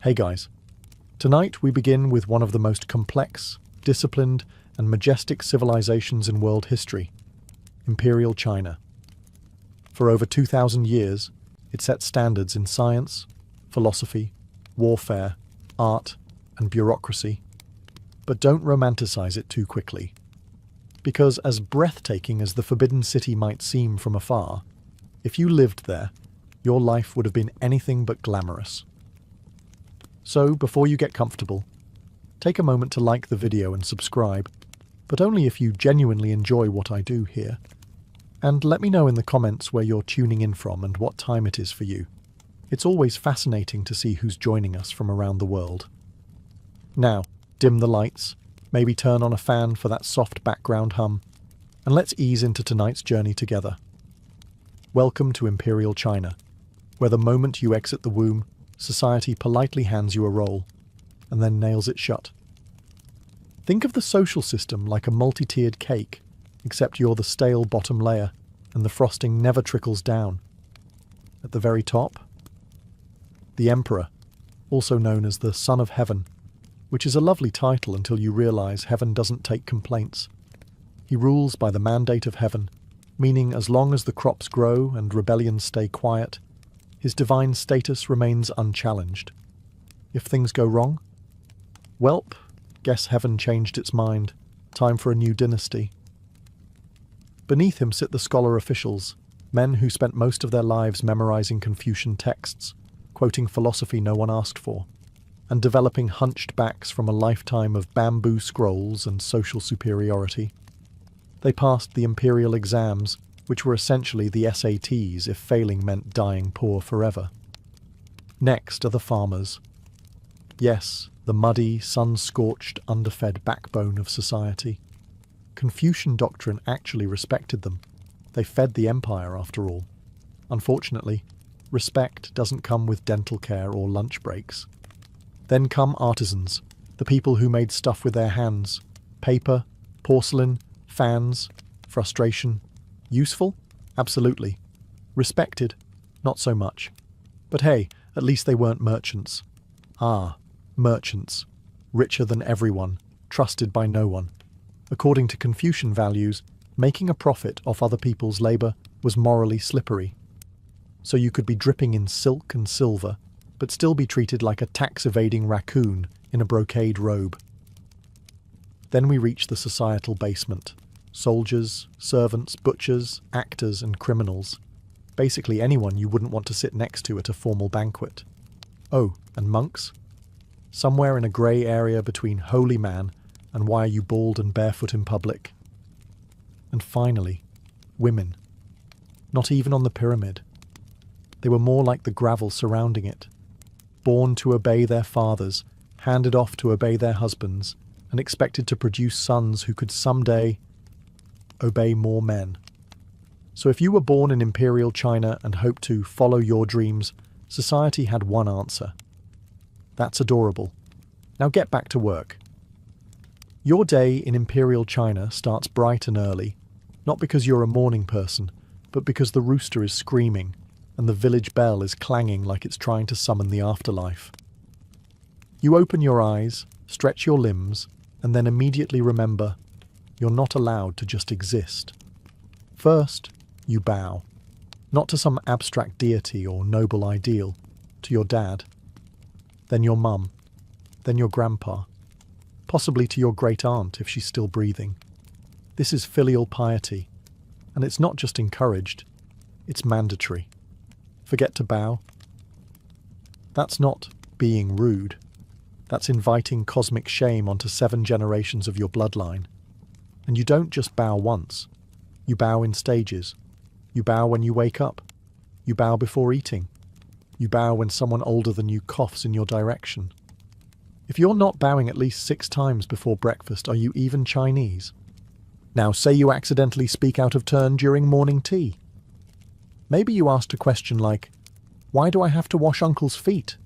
Hey guys, tonight we begin with one of the most complex, disciplined, and majestic civilizations in world history, Imperial China. For over 2,000 years, it set standards in science, philosophy, warfare, art, and bureaucracy. But don't romanticize it too quickly. Because as breathtaking as the Forbidden City might seem from afar, if you lived there, your life would have been anything but glamorous. So, before you get comfortable, take a moment to like the video and subscribe, but only if you genuinely enjoy what I do here. And let me know in the comments where you're tuning in from and what time it is for you. It's always fascinating to see who's joining us from around the world. Now, dim the lights, maybe turn on a fan for that soft background hum, and let's ease into tonight's journey together. Welcome to Imperial China, where the moment you exit the womb, society politely hands you a roll, and then nails it shut. Think of the social system like a multi-tiered cake, except you're the stale bottom layer, and the frosting never trickles down. At the very top, the Emperor, also known as the Son of Heaven, which is a lovely title until you realize heaven doesn't take complaints. He rules by the mandate of heaven, meaning as long as the crops grow and rebellions stay quiet, his divine status remains unchallenged. If things go wrong, welp, guess heaven changed its mind. Time for a new dynasty. Beneath him sit the scholar officials, men who spent most of their lives memorizing Confucian texts, quoting philosophy no one asked for, and developing hunched backs from a lifetime of bamboo scrolls and social superiority. They passed the imperial exams, which were essentially the SATs if failing meant dying poor forever. Next are the farmers. Yes, the muddy, sun-scorched, underfed backbone of society. Confucian doctrine actually respected them. They fed the empire, after all. Unfortunately, respect doesn't come with dental care or lunch breaks. Then come artisans, the people who made stuff with their hands. Paper, porcelain, fans, frustration. Useful? Absolutely. Respected? Not so much. But hey, at least they weren't merchants. Ah, merchants. Richer than everyone, trusted by no one. According to Confucian values, making a profit off other people's labor was morally slippery. So you could be dripping in silk and silver, but still be treated like a tax-evading raccoon in a brocade robe. Then we reach the societal basement. Soldiers, servants, butchers, actors, and criminals. Basically anyone you wouldn't want to sit next to at a formal banquet. Oh, and monks? Somewhere in a grey area between holy man and why are you bald and barefoot in public? And finally, women. Not even on the pyramid. They were more like the gravel surrounding it. Born to obey their fathers, handed off to obey their husbands, and expected to produce sons who could someday obey more men. So if you were born in Imperial China and hoped to follow your dreams, society had one answer. That's adorable. Now get back to work. Your day in Imperial China starts bright and early, not because you're a morning person, but because the rooster is screaming and the village bell is clanging like it's trying to summon the afterlife. You open your eyes, stretch your limbs, and then immediately remember you're not allowed to just exist. First, you bow. Not to some abstract deity or noble ideal, to your dad. Then your mum. Then your grandpa. Possibly to your great-aunt if she's still breathing. This is filial piety, and it's not just encouraged, it's mandatory. Forget to bow? That's not being rude. That's inviting cosmic shame onto 7 generations of your bloodline. And you don't just bow once. You bow in stages. You bow when you wake up. You bow before eating. You bow when someone older than you coughs in your direction. If you're not bowing at least 6 times before breakfast, are you even Chinese? Now, say you accidentally speak out of turn during morning tea. Maybe you asked a question like, "Why do I have to wash Uncle's feet?"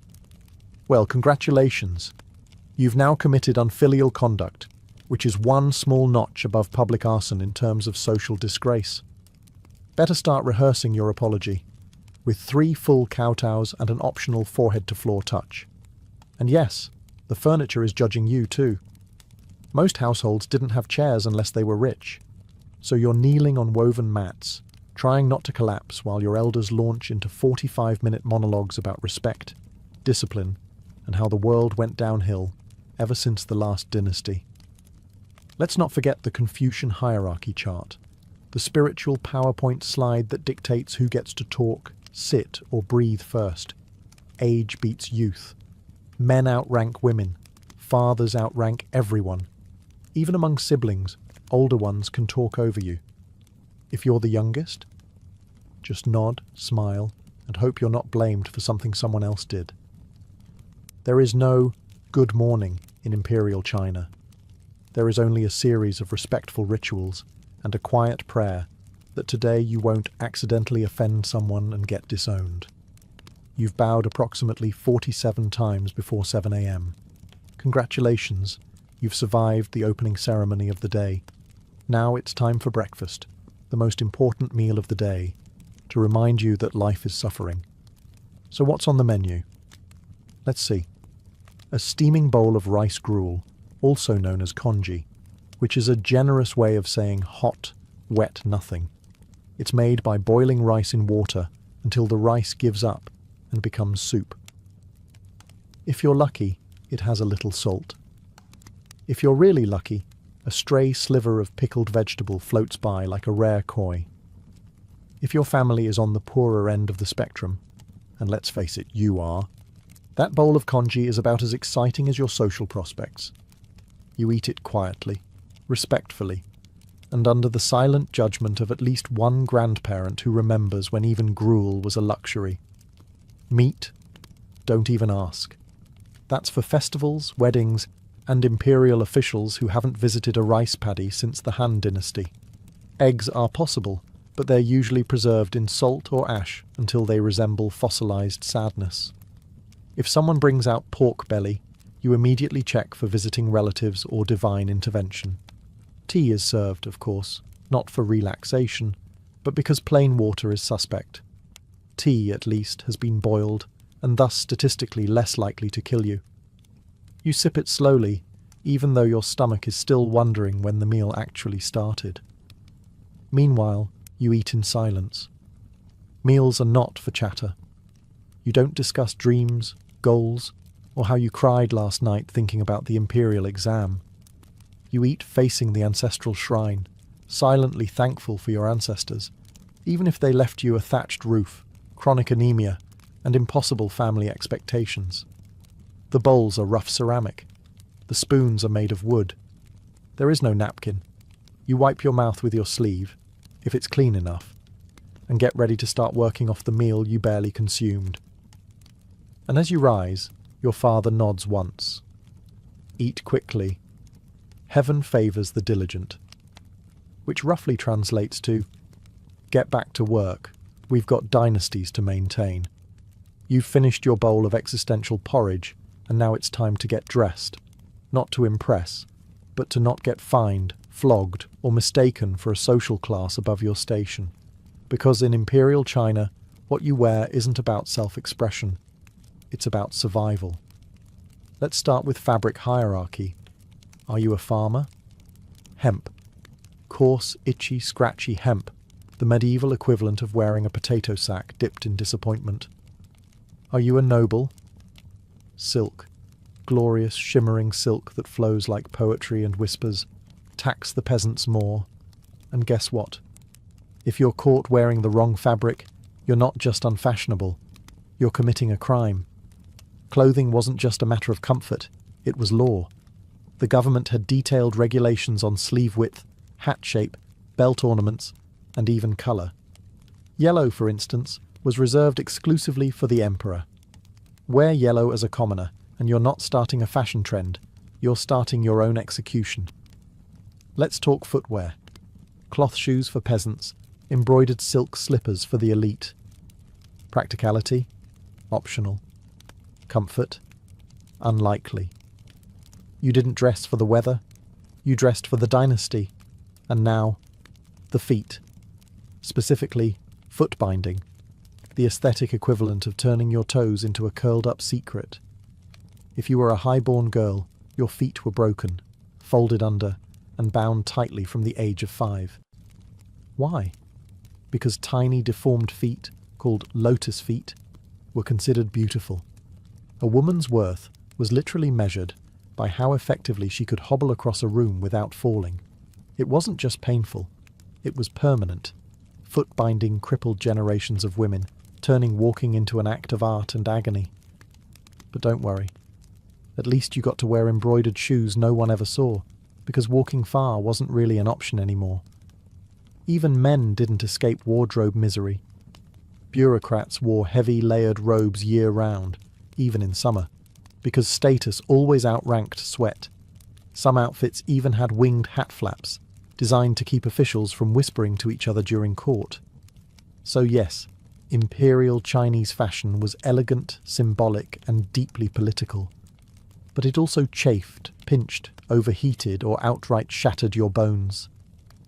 Well, congratulations. You've now committed unfilial conduct, which is one small notch above public arson in terms of social disgrace. Better start rehearsing your apology, with 3 full kowtows and an optional forehead-to-floor touch. And yes, the furniture is judging you too. Most households didn't have chairs unless they were rich. So you're kneeling on woven mats, trying not to collapse while your elders launch into 45-minute monologues about respect, discipline, and how the world went downhill ever since the last dynasty. Let's not forget the Confucian hierarchy chart, the spiritual PowerPoint slide that dictates who gets to talk, sit, or breathe first. Age beats youth. Men outrank women. Fathers outrank everyone. Even among siblings, older ones can talk over you. If you're the youngest, just nod, smile, and hope you're not blamed for something someone else did. There is no good morning in Imperial China. There is only a series of respectful rituals and a quiet prayer that today you won't accidentally offend someone and get disowned. You've bowed approximately 47 times before 7 a.m. Congratulations, you've survived the opening ceremony of the day. Now it's time for breakfast, the most important meal of the day, to remind you that life is suffering. So what's on the menu? Let's see. A steaming bowl of rice gruel, also known as congee, which is a generous way of saying hot, wet nothing. It's made by boiling rice in water until the rice gives up and becomes soup. If you're lucky, it has a little salt. If you're really lucky, a stray sliver of pickled vegetable floats by like a rare koi. If your family is on the poorer end of the spectrum, and let's face it, you are, that bowl of congee is about as exciting as your social prospects. You eat it quietly, respectfully, and under the silent judgment of at least one grandparent who remembers when even gruel was a luxury. Meat? Don't even ask. That's for festivals, weddings, and imperial officials who haven't visited a rice paddy since the Han Dynasty. Eggs are possible, but they're usually preserved in salt or ash until they resemble fossilized sadness. If someone brings out pork belly, you immediately check for visiting relatives or divine intervention. Tea is served, of course, not for relaxation, but because plain water is suspect. Tea, at least, has been boiled, and thus statistically less likely to kill you. You sip it slowly, even though your stomach is still wondering when the meal actually started. Meanwhile, you eat in silence. Meals are not for chatter. You don't discuss dreams, goals, or how you cried last night thinking about the imperial exam. You eat facing the ancestral shrine, silently thankful for your ancestors, even if they left you a thatched roof, chronic anemia, and impossible family expectations. The bowls are rough ceramic. The spoons are made of wood. There is no napkin. You wipe your mouth with your sleeve, if it's clean enough, and get ready to start working off the meal you barely consumed. And as you rise, your father nods once. Eat quickly. Heaven favours the diligent. Which roughly translates to, get back to work. We've got dynasties to maintain. You've finished your bowl of existential porridge, and now it's time to get dressed. Not to impress, but to not get fined, flogged, or mistaken for a social class above your station. Because in Imperial China, what you wear isn't about self-expression. It's about survival. Let's start with fabric hierarchy. Are you a farmer? Hemp. Coarse, itchy, scratchy hemp, the medieval equivalent of wearing a potato sack dipped in disappointment. Are you a noble? Silk. Glorious, shimmering silk that flows like poetry and whispers, tax the peasants more. And guess what? If you're caught wearing the wrong fabric, you're not just unfashionable, you're committing a crime. Clothing wasn't just a matter of comfort, it was law. The government had detailed regulations on sleeve width, hat shape, belt ornaments, and even colour. Yellow, for instance, was reserved exclusively for the emperor. Wear yellow as a commoner, and you're not starting a fashion trend, you're starting your own execution. Let's talk footwear. Cloth shoes for peasants, embroidered silk slippers for the elite. Practicality? Optional. Comfort? Unlikely. You didn't dress for the weather, you dressed for the dynasty, and now, the feet. Specifically, foot binding, the aesthetic equivalent of turning your toes into a curled-up secret. If you were a high-born girl, your feet were broken, folded under, and bound tightly from the age of 5. Why? Because tiny deformed feet, called lotus feet, were considered beautiful. A woman's worth was literally measured by how effectively she could hobble across a room without falling. It wasn't just painful, it was permanent, foot-binding crippled generations of women, turning walking into an act of art and agony. But don't worry. At least you got to wear embroidered shoes no one ever saw, because walking far wasn't really an option anymore. Even men didn't escape wardrobe misery. Bureaucrats wore heavy layered robes year-round, even in summer, because status always outranked sweat. Some outfits even had winged hat flaps, designed to keep officials from whispering to each other during court. So yes, imperial Chinese fashion was elegant, symbolic, and deeply political. But it also chafed, pinched, overheated, or outright shattered your bones.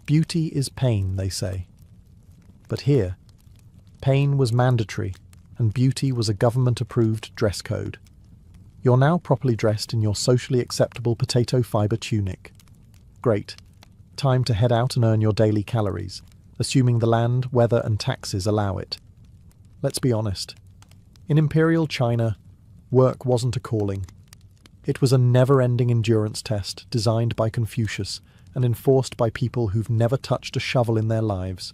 Beauty is pain, they say. But here, pain was mandatory, and beauty was a government-approved dress code. You're now properly dressed in your socially acceptable potato fibre tunic. Great. Time to head out and earn your daily calories, assuming the land, weather, and taxes allow it. Let's be honest. In imperial China, work wasn't a calling. It was a never-ending endurance test designed by Confucius and enforced by people who've never touched a shovel in their lives.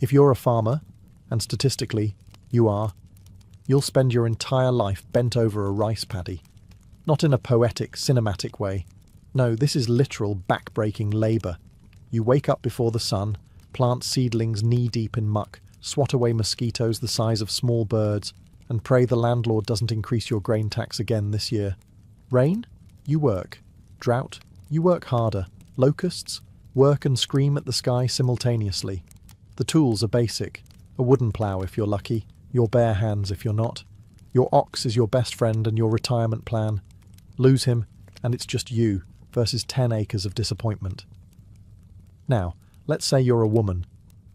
If you're a farmer, and statistically, you are, you'll spend your entire life bent over a rice paddy. Not in a poetic, cinematic way. No, this is literal back-breaking labour. You wake up before the sun, plant seedlings knee-deep in muck, swat away mosquitoes the size of small birds, and pray the landlord doesn't increase your grain tax again this year. Rain? You work. Drought? You work harder. Locusts? Work and scream at the sky simultaneously. The tools are basic. A wooden plough if you're lucky, your bare hands if you're not. Your ox is your best friend and your retirement plan. Lose him, and it's just you versus 10 acres of disappointment. Now, let's say you're a woman.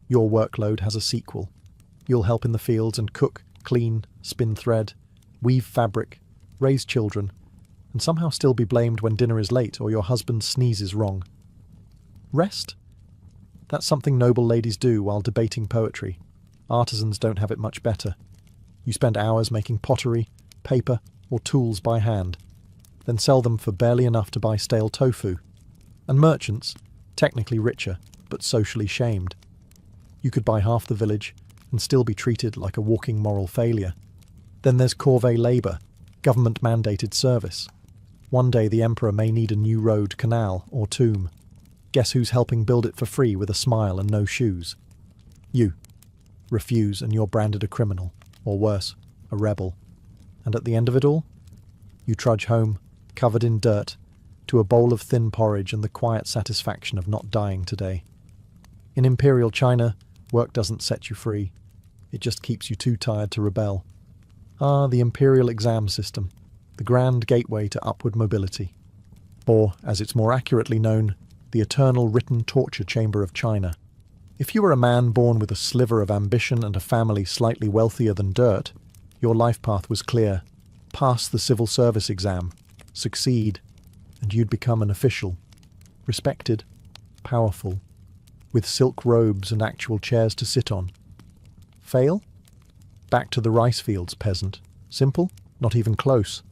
Your workload has a sequel. You'll help in the fields and cook, clean, spin thread, weave fabric, raise children, and somehow still be blamed when dinner is late or your husband sneezes wrong. Rest? That's something noble ladies do while debating poetry. Artisans don't have it much better. You spend hours making pottery, paper, or tools by hand, then sell them for barely enough to buy stale tofu. And merchants, technically richer, but socially shamed. You could buy half the village and still be treated like a walking moral failure. Then there's corvée labour, government-mandated service. One day the emperor may need a new road, canal, or tomb. Guess who's helping build it for free with a smile and no shoes? You. Refuse and you're branded a criminal, or worse, a rebel. And at the end of it all, you trudge home, covered in dirt, to a bowl of thin porridge and the quiet satisfaction of not dying today. In imperial China, work doesn't set you free. It just keeps you too tired to rebel. Ah, the imperial exam system, the grand gateway to upward mobility. Or, as it's more accurately known, the eternal written torture chamber of China. If you were a man born with a sliver of ambition and a family slightly wealthier than dirt, your life path was clear. Pass the civil service exam, succeed, and you'd become an official. Respected, powerful, with silk robes and actual chairs to sit on. Fail? Back to the rice fields, peasant. Simple? Not even close.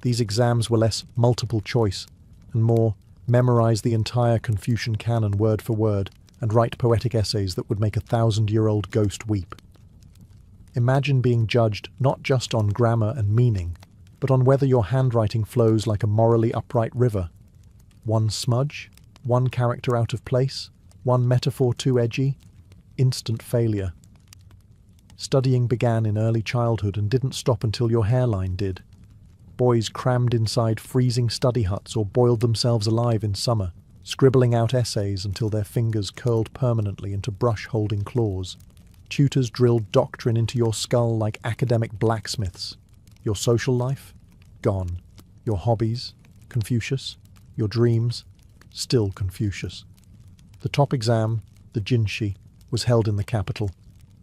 These exams were less multiple choice, and more memorize the entire Confucian canon word for word, and write poetic essays that would make a 1,000-year-old ghost weep. Imagine being judged not just on grammar and meaning, but on whether your handwriting flows like a morally upright river. One smudge, one character out of place, one metaphor too edgy, instant failure. Studying began in early childhood and didn't stop until your hairline did. Boys crammed inside freezing study huts or boiled themselves alive in summer, scribbling out essays until their fingers curled permanently into brush-holding claws. Tutors drilled doctrine into your skull like academic blacksmiths. Your social life? Gone. Your hobbies? Confucius. Your dreams? Still Confucius. The top exam, the Jinshi, was held in the capital.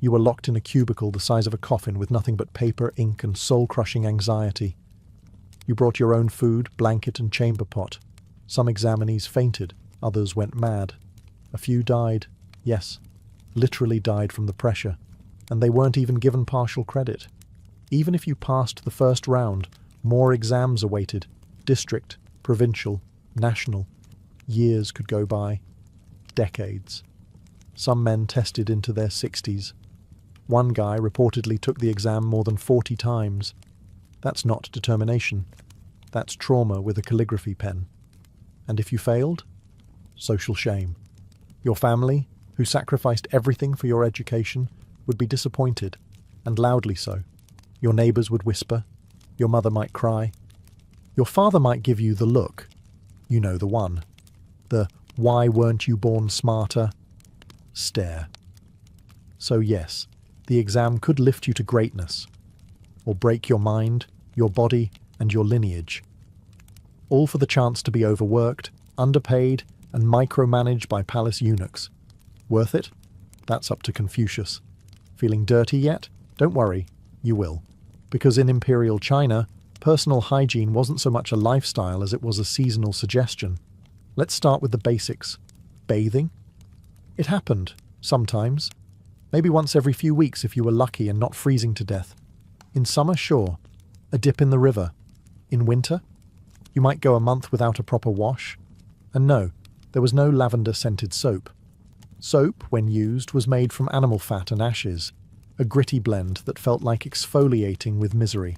You were locked in a cubicle the size of a coffin with nothing but paper, ink, and soul-crushing anxiety. You brought your own food, blanket and chamber pot. Some examinees fainted, others went mad. A few died, yes, literally died from the pressure, and they weren't even given partial credit. Even if you passed the first round, more exams awaited, district, provincial, national. Years could go by. Decades. Some men tested into their 60s. One guy reportedly took the exam more than 40 times. That's not determination. That's trauma with a calligraphy pen. And if you failed? Social shame. Your family, who sacrificed everything for your education, would be disappointed, and loudly so. Your neighbours would whisper. Your mother might cry. Your father might give you the look. You know the one. The "why weren't you born smarter?" stare. So yes, the exam could lift you to greatness, or break your mind, your body, and your lineage. All for the chance to be overworked, underpaid, and micromanaged by palace eunuchs. Worth it? That's up to Confucius. Feeling dirty yet? Don't worry, you will. Because in Imperial China, personal hygiene wasn't so much a lifestyle as it was a seasonal suggestion. Let's start with the basics. Bathing? It happened, sometimes. Maybe once every few weeks if you were lucky and not freezing to death. In summer, sure. A dip in the river. In winter? You might go a month without a proper wash. And no, there was no lavender-scented soap. Soap, when used, was made from animal fat and ashes, a gritty blend that felt like exfoliating with misery.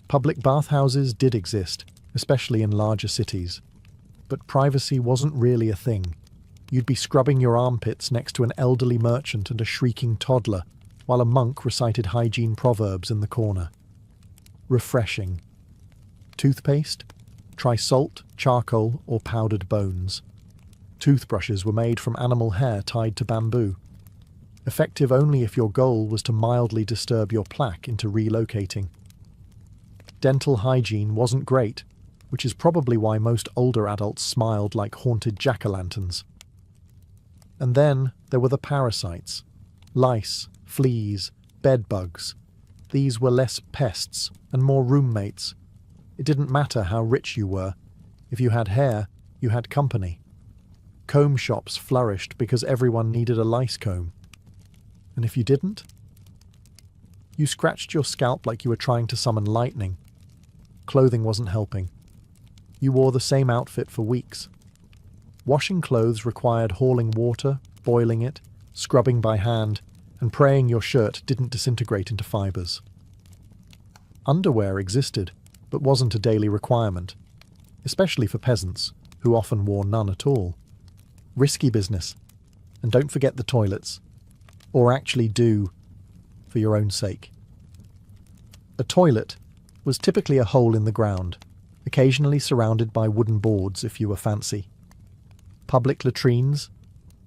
Public bathhouses did exist, especially in larger cities. But privacy wasn't really a thing. You'd be scrubbing your armpits next to an elderly merchant and a shrieking toddler, while a monk recited hygiene proverbs in the corner. Refreshing. Toothpaste? Try salt, charcoal, or powdered bones. Toothbrushes were made from animal hair tied to bamboo. Effective only if your goal was to mildly disturb your plaque into relocating. Dental hygiene wasn't great, which is probably why most older adults smiled like haunted jack-o'-lanterns. And then there were the parasites. Lice, fleas, bedbugs. These were less pests and more roommates. It didn't matter how rich you were. If you had hair, you had company. Comb shops flourished because everyone needed a lice comb. And if you didn't? You scratched your scalp like you were trying to summon lightning. Clothing wasn't helping. You wore the same outfit for weeks. Washing clothes required hauling water, boiling it, scrubbing by hand, and praying your shirt didn't disintegrate into fibres. Underwear existed, but wasn't a daily requirement, especially for peasants, who often wore none at all. Risky business. And don't forget the toilets. Or actually do, for your own sake. A toilet was typically a hole in the ground, occasionally surrounded by wooden boards if you were fancy. Public latrines,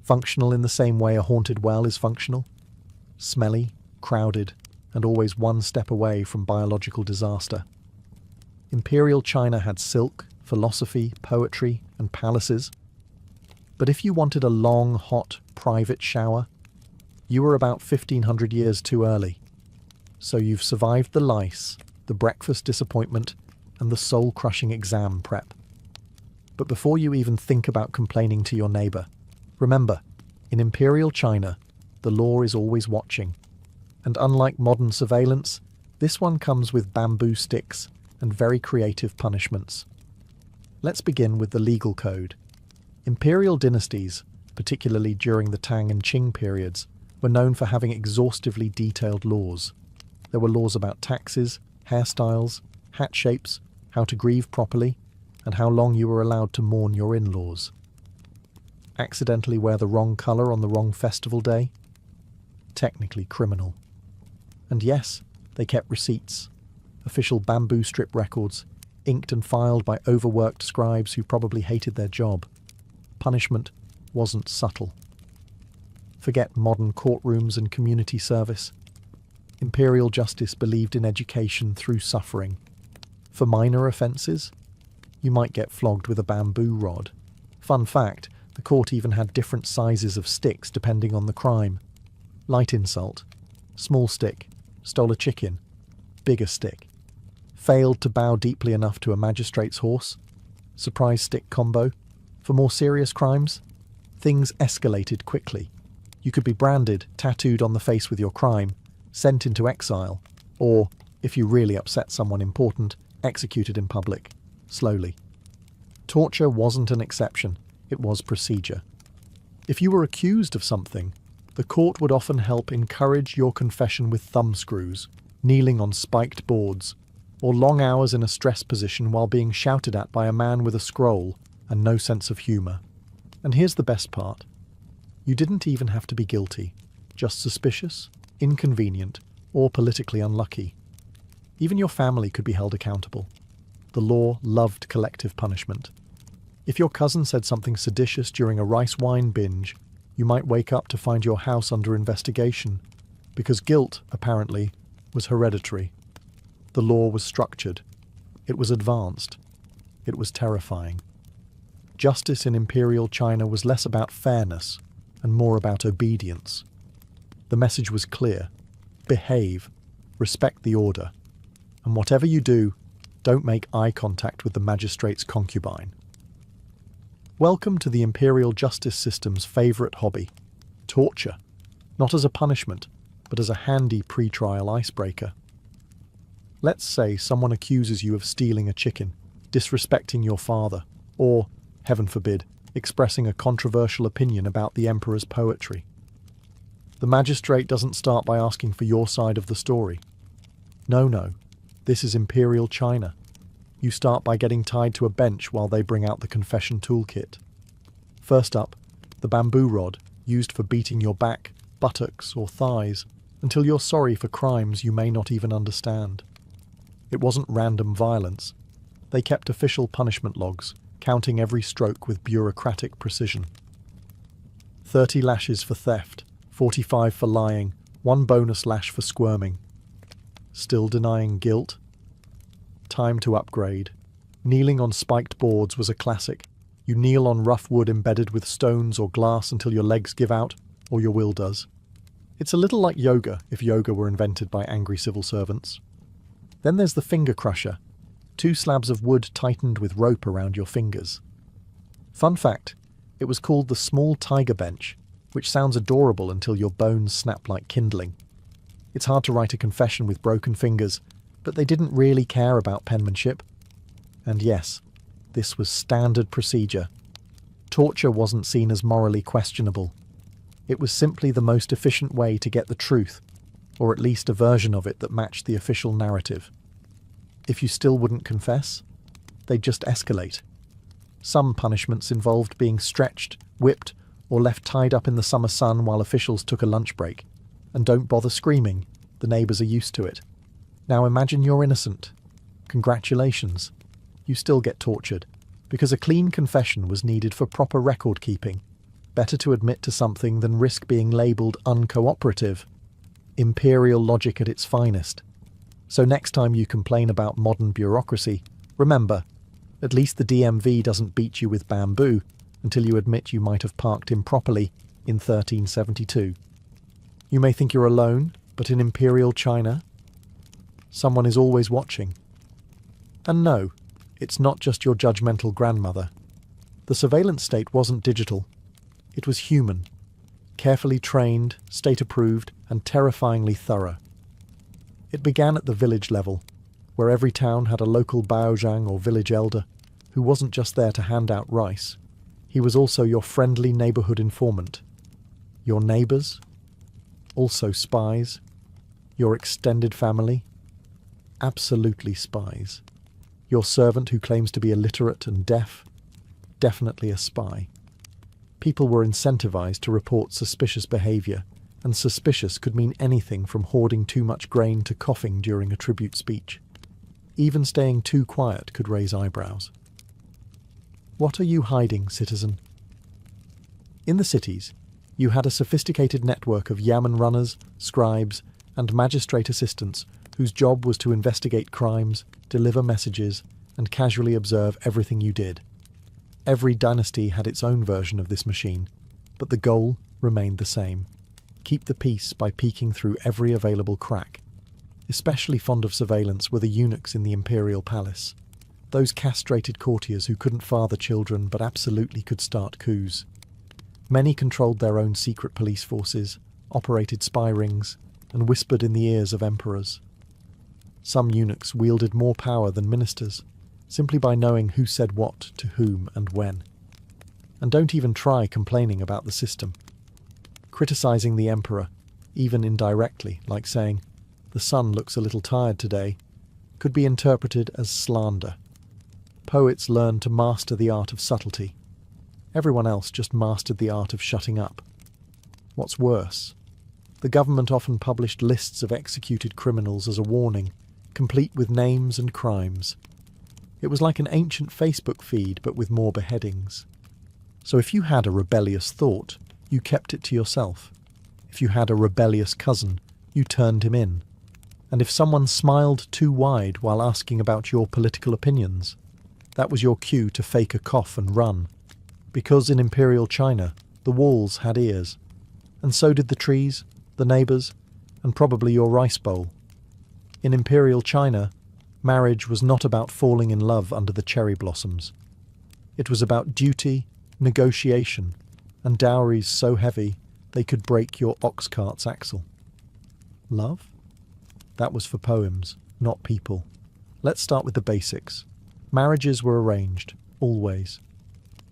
functional in the same way a haunted well is functional. Smelly, crowded, and always one step away from biological disaster. Imperial China had silk, philosophy, poetry, and palaces. But if you wanted a long, hot, private shower, you were about 1,500 years too early. So you've survived the lice, the breakfast disappointment, and the soul-crushing exam prep. But before you even think about complaining to your neighbour, remember, in Imperial China, the law is always watching. And unlike modern surveillance, this one comes with bamboo sticks and very creative punishments. Let's begin with the legal code. Imperial dynasties, particularly during the Tang and Qing periods, were known for having exhaustively detailed laws. There were laws about taxes, hairstyles, hat shapes, how to grieve properly, and how long you were allowed to mourn your in-laws. Accidentally wear the wrong colour on the wrong festival day? Technically criminal. And yes, they kept receipts. Official bamboo strip records, inked and filed by overworked scribes who probably hated their job. Punishment wasn't subtle. Forget modern courtrooms and community service. Imperial justice believed in education through suffering. For minor offences, you might get flogged with a bamboo rod. Fun fact, the court even had different sizes of sticks depending on the crime. Light insult, small stick, stole a chicken, bigger stick. failed to bow deeply enough to a magistrate's horse? Surprise stick combo? For more serious crimes, things escalated quickly. You could be branded, tattooed on the face with your crime, sent into exile, or, if you really upset someone important, executed in public, slowly. Torture wasn't an exception, it was procedure. If you were accused of something, the court would often help encourage your confession with thumbscrews, kneeling on spiked boards, or long hours in a stress position while being shouted at by a man with a scroll and no sense of humour. And here's the best part. You didn't even have to be guilty, just suspicious, inconvenient, or politically unlucky. Even your family could be held accountable. The law loved collective punishment. If your cousin said something seditious during a rice wine binge, you might wake up to find your house under investigation, because guilt, apparently, was hereditary. The law was structured. It was advanced. It was terrifying. Justice in Imperial China was less about fairness and more about obedience. The message was clear. Behave. Respect the order. And whatever you do, don't make eye contact with the magistrate's concubine. Welcome to the imperial justice system's favourite hobby, torture, not as a punishment, but as a handy pre-trial icebreaker. Let's say someone accuses you of stealing a chicken, disrespecting your father, or, heaven forbid, expressing a controversial opinion about the emperor's poetry. The magistrate doesn't start by asking for your side of the story. No, this is Imperial China. You start by getting tied to a bench while they bring out the confession toolkit. First up, the bamboo rod, used for beating your back, buttocks, or thighs, until you're sorry for crimes you may not even understand. It wasn't random violence. They kept official punishment logs, counting every stroke with bureaucratic precision. 30 lashes for theft, 45 for lying, 1 bonus lash for squirming. Still denying guilt? Time to upgrade. Kneeling on spiked boards was a classic. You kneel on rough wood embedded with stones or glass until your legs give out, or your will does. It's a little like yoga, if yoga were invented by angry civil servants. Then there's the finger crusher. 2 slabs of wood tightened with rope around your fingers. Fun fact, it was called the small tiger bench, which sounds adorable until your bones snap like kindling. It's hard to write a confession with broken fingers, but they didn't really care about penmanship. And yes, this was standard procedure. Torture wasn't seen as morally questionable. It was simply the most efficient way to get the truth, or at least a version of it that matched the official narrative. If you still wouldn't confess, they'd just escalate. Some punishments involved being stretched, whipped, or left tied up in the summer sun while officials took a lunch break. And don't bother screaming, the neighbours are used to it. Now imagine you're innocent. Congratulations. You still get tortured, because a clean confession was needed for proper record keeping. Better to admit to something than risk being labelled uncooperative. Imperial logic at its finest. So next time you complain about modern bureaucracy, remember, at least the DMV doesn't beat you with bamboo until you admit you might have parked improperly in 1372. You may think you're alone, but in Imperial China, someone is always watching. And no, it's not just your judgmental grandmother. The surveillance state wasn't digital. It was human, carefully trained, state-approved, and terrifyingly thorough. It began at the village level, where every town had a local baozhang or village elder, who wasn't just there to hand out rice. He was also your friendly neighbourhood informant. Your neighbours? Also spies? Your extended family? Absolutely spies. Your servant who claims to be illiterate and deaf? Definitely a spy. People were incentivized to report suspicious behaviour, and suspicious could mean anything from hoarding too much grain to coughing during a tribute speech. Even staying too quiet could raise eyebrows. What are you hiding, citizen? In the cities, you had a sophisticated network of yamen runners, scribes, and magistrate assistants whose job was to investigate crimes, deliver messages, and casually observe everything you did. Every dynasty had its own version of this machine, but the goal remained the same: keep the peace by peeking through every available crack. Especially fond of surveillance were the eunuchs in the imperial palace. Those castrated courtiers who couldn't father children but absolutely could start coups. Many controlled their own secret police forces, operated spy rings, and whispered in the ears of emperors. Some eunuchs wielded more power than ministers, simply by knowing who said what to whom and when. And don't even try complaining about the system. Criticizing the emperor, even indirectly, like saying, "The sun looks a little tired today," could be interpreted as slander. Poets learned to master the art of subtlety. Everyone else just mastered the art of shutting up. What's worse, the government often published lists of executed criminals as a warning, complete with names and crimes. It was like an ancient Facebook feed, but with more beheadings. So if you had a rebellious thought, you kept it to yourself. If you had a rebellious cousin, you turned him in. And if someone smiled too wide while asking about your political opinions, that was your cue to fake a cough and run. Because in Imperial China, the walls had ears. And so did the trees, the neighbours, and probably your rice bowl. In Imperial China, marriage was not about falling in love under the cherry blossoms. It was about duty, negotiation, and dowries so heavy they could break your ox cart's axle. Love? That was for poems, not people. Let's start with the basics. Marriages were arranged, always.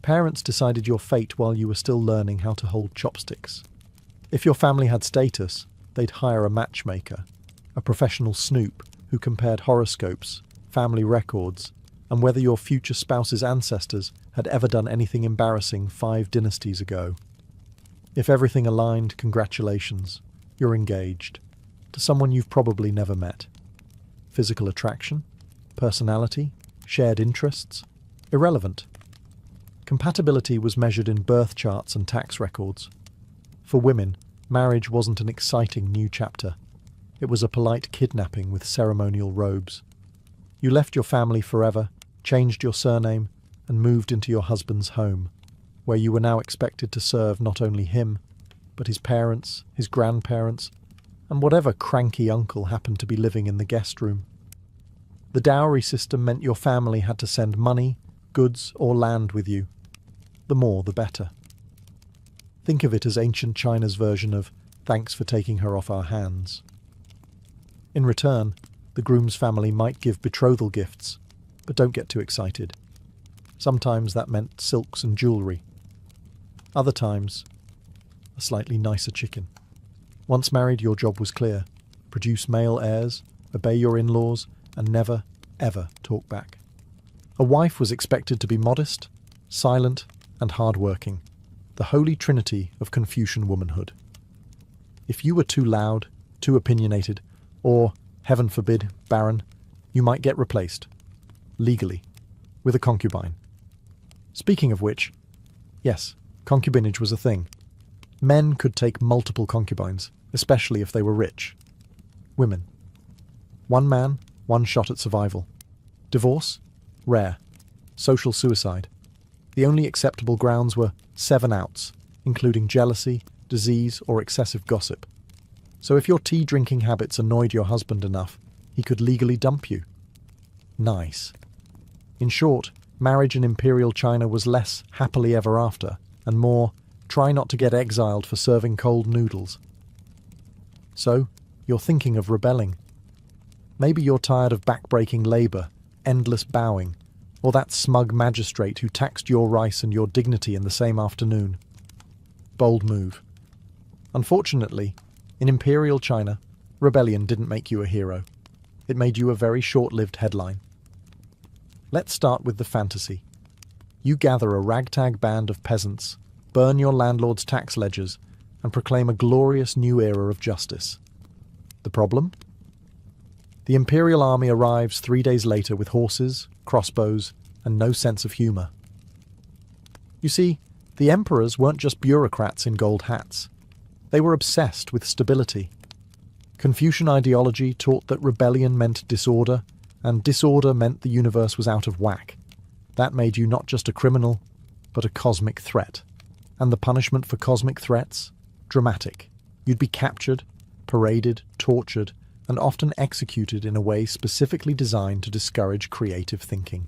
Parents decided your fate while you were still learning how to hold chopsticks. If your family had status, they'd hire a matchmaker, a professional snoop who compared horoscopes, family records, and whether your future spouse's ancestors had ever done anything embarrassing 5 dynasties ago. If everything aligned, congratulations, you're engaged, to someone you've probably never met. Physical attraction, personality, shared interests, irrelevant. Compatibility was measured in birth charts and tax records. For women, marriage wasn't an exciting new chapter. It was a polite kidnapping with ceremonial robes. You left your family forever, changed your surname, and moved into your husband's home, where you were now expected to serve not only him, but his parents, his grandparents, and whatever cranky uncle happened to be living in the guest room. The dowry system meant your family had to send money, goods, or land with you. The more, the better. Think of it as ancient China's version of "thanks for taking her off our hands." In return, the groom's family might give betrothal gifts, but don't get too excited. Sometimes that meant silks and jewellery. Other times, a slightly nicer chicken. Once married, your job was clear. Produce male heirs, obey your in-laws, and never, ever talk back. A wife was expected to be modest, silent, and hard-working, the holy trinity of Confucian womanhood. If you were too loud, too opinionated, or, heaven forbid, barren, you might get replaced, legally, with a concubine. Speaking of which, yes, concubinage was a thing. Men could take multiple concubines, especially if they were rich. Women. One man, one shot at survival. Divorce? Rare. Social suicide. The only acceptable grounds were 7 outs, including jealousy, disease, or excessive gossip. So if your tea-drinking habits annoyed your husband enough, he could legally dump you. Nice. In short, marriage in Imperial China was less happily ever after, and more try not to get exiled for serving cold noodles. So, you're thinking of rebelling. Maybe you're tired of back-breaking labour, endless bowing, or that smug magistrate who taxed your rice and your dignity in the same afternoon. Bold move. Unfortunately, in Imperial China, rebellion didn't make you a hero. It made you a very short-lived headline. Let's start with the fantasy. You gather a ragtag band of peasants, burn your landlord's tax ledgers, and proclaim a glorious new era of justice. The problem? The Imperial army arrives 3 days later with horses, crossbows, and no sense of humour. You see, the emperors weren't just bureaucrats in gold hats. They were obsessed with stability. Confucian ideology taught that rebellion meant disorder, and disorder meant the universe was out of whack. That made you not just a criminal, but a cosmic threat. And the punishment for cosmic threats? Dramatic. You'd be captured, paraded, tortured, and often executed in a way specifically designed to discourage creative thinking.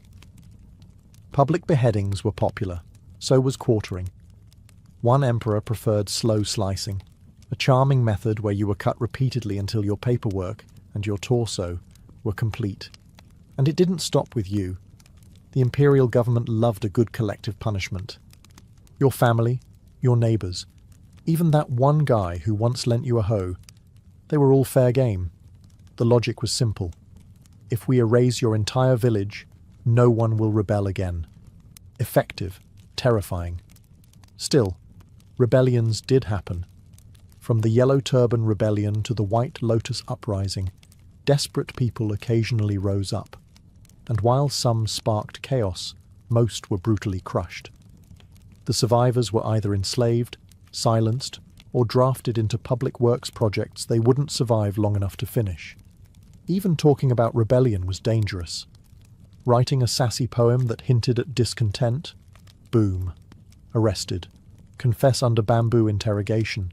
Public beheadings were popular, so was quartering. One emperor preferred slow slicing, a charming method where you were cut repeatedly until your paperwork and your torso were complete. And it didn't stop with you. The imperial government loved a good collective punishment. Your family, your neighbours, even that one guy who once lent you a hoe, they were all fair game. The logic was simple. If we erase your entire village, no one will rebel again. Effective, terrifying. Still, rebellions did happen. From the Yellow Turban Rebellion to the White Lotus Uprising, desperate people occasionally rose up. And while some sparked chaos, most were brutally crushed. The survivors were either enslaved, silenced, or drafted into public works projects they wouldn't survive long enough to finish. Even talking about rebellion was dangerous. Writing a sassy poem that hinted at discontent? Boom. Arrested. Confess under bamboo interrogation.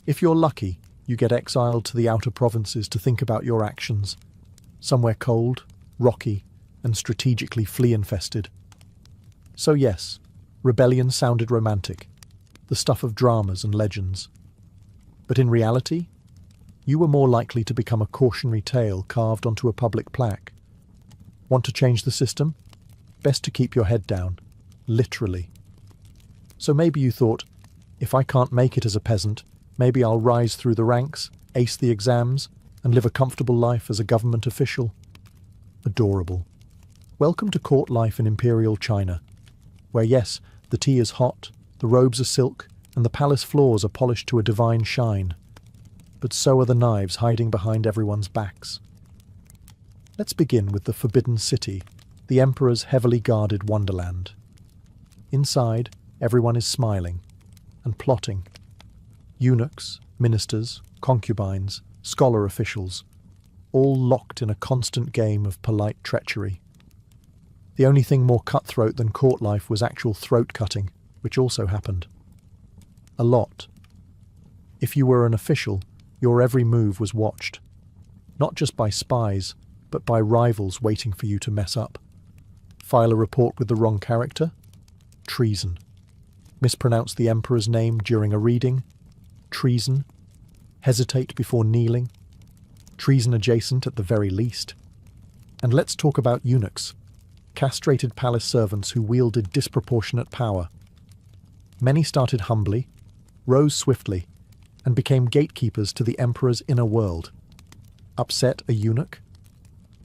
If you're lucky, you get exiled to the outer provinces to think about your actions. Somewhere cold, rocky, and strategically flea-infested. So yes, rebellion sounded romantic, the stuff of dramas and legends. But in reality, you were more likely to become a cautionary tale carved onto a public plaque. Want to change the system? Best to keep your head down, literally. So maybe you thought, if I can't make it as a peasant, maybe I'll rise through the ranks, ace the exams, and live a comfortable life as a government official. Adorable. Welcome to court life in Imperial China, where yes, the tea is hot, the robes are silk, and the palace floors are polished to a divine shine. But so are the knives hiding behind everyone's backs. Let's begin with the Forbidden City, the Emperor's heavily guarded wonderland. Inside, everyone is smiling and plotting. Eunuchs, ministers, concubines, scholar officials, all locked in a constant game of polite treachery. The only thing more cutthroat than court life was actual throat-cutting, which also happened. A lot. If you were an official, your every move was watched. Not just by spies, but by rivals waiting for you to mess up. File a report with the wrong character? Treason. Mispronounce the Emperor's name during a reading? Treason. Hesitate before kneeling? Treason adjacent at the very least. And let's talk about eunuchs, castrated palace servants who wielded disproportionate power. Many started humbly, rose swiftly, and became gatekeepers to the Emperor's inner world. Upset a eunuch?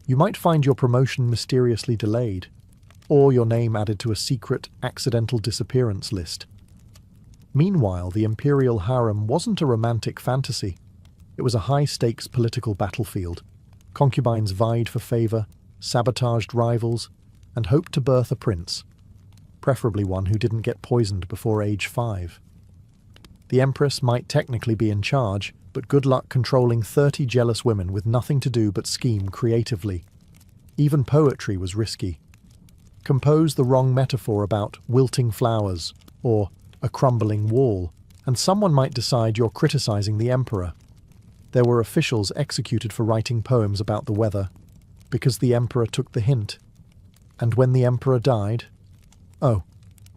You might find your promotion mysteriously delayed, or your name added to a secret, accidental disappearance list. Meanwhile, the imperial harem wasn't a romantic fantasy. It was a high-stakes political battlefield. Concubines vied for favour, sabotaged rivals, and hoped to birth a prince, preferably one who didn't get poisoned before age 5. The Empress might technically be in charge, but good luck controlling 30 jealous women with nothing to do but scheme creatively. Even poetry was risky. Compose the wrong metaphor about wilting flowers or a crumbling wall, and someone might decide you're criticizing the Emperor. There were officials executed for writing poems about the weather, because the Emperor took the hint. And when the Emperor died... Oh,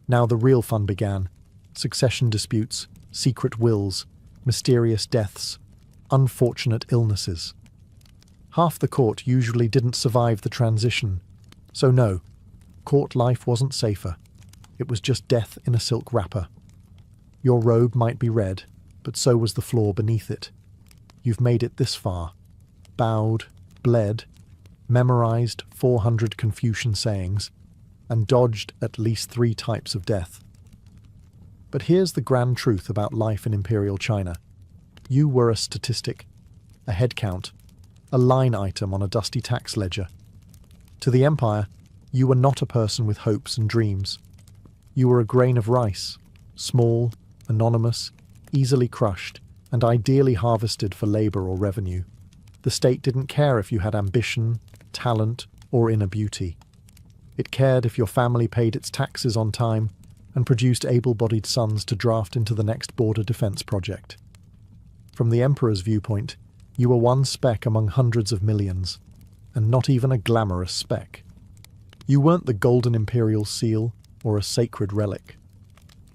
now the real fun began. Succession disputes, secret wills, mysterious deaths, unfortunate illnesses. Half the court usually didn't survive the transition. So no, court life wasn't safer. It was just death in a silk wrapper. Your robe might be red, but so was the floor beneath it. You've made it this far. Bowed, bled, memorized 400 Confucian sayings, and dodged at least 3 types of death. But here's the grand truth about life in Imperial China. You were a statistic, a head count, a line item on a dusty tax ledger. To the Empire, you were not a person with hopes and dreams. You were a grain of rice, small, anonymous, easily crushed, and ideally harvested for labor or revenue. The state didn't care if you had ambition, talent, or inner beauty. It cared if your family paid its taxes on time and produced able-bodied sons to draft into the next border defense project. From the Emperor's viewpoint, You were one speck among hundreds of millions, and not even a glamorous speck. You weren't the golden imperial seal or a sacred relic.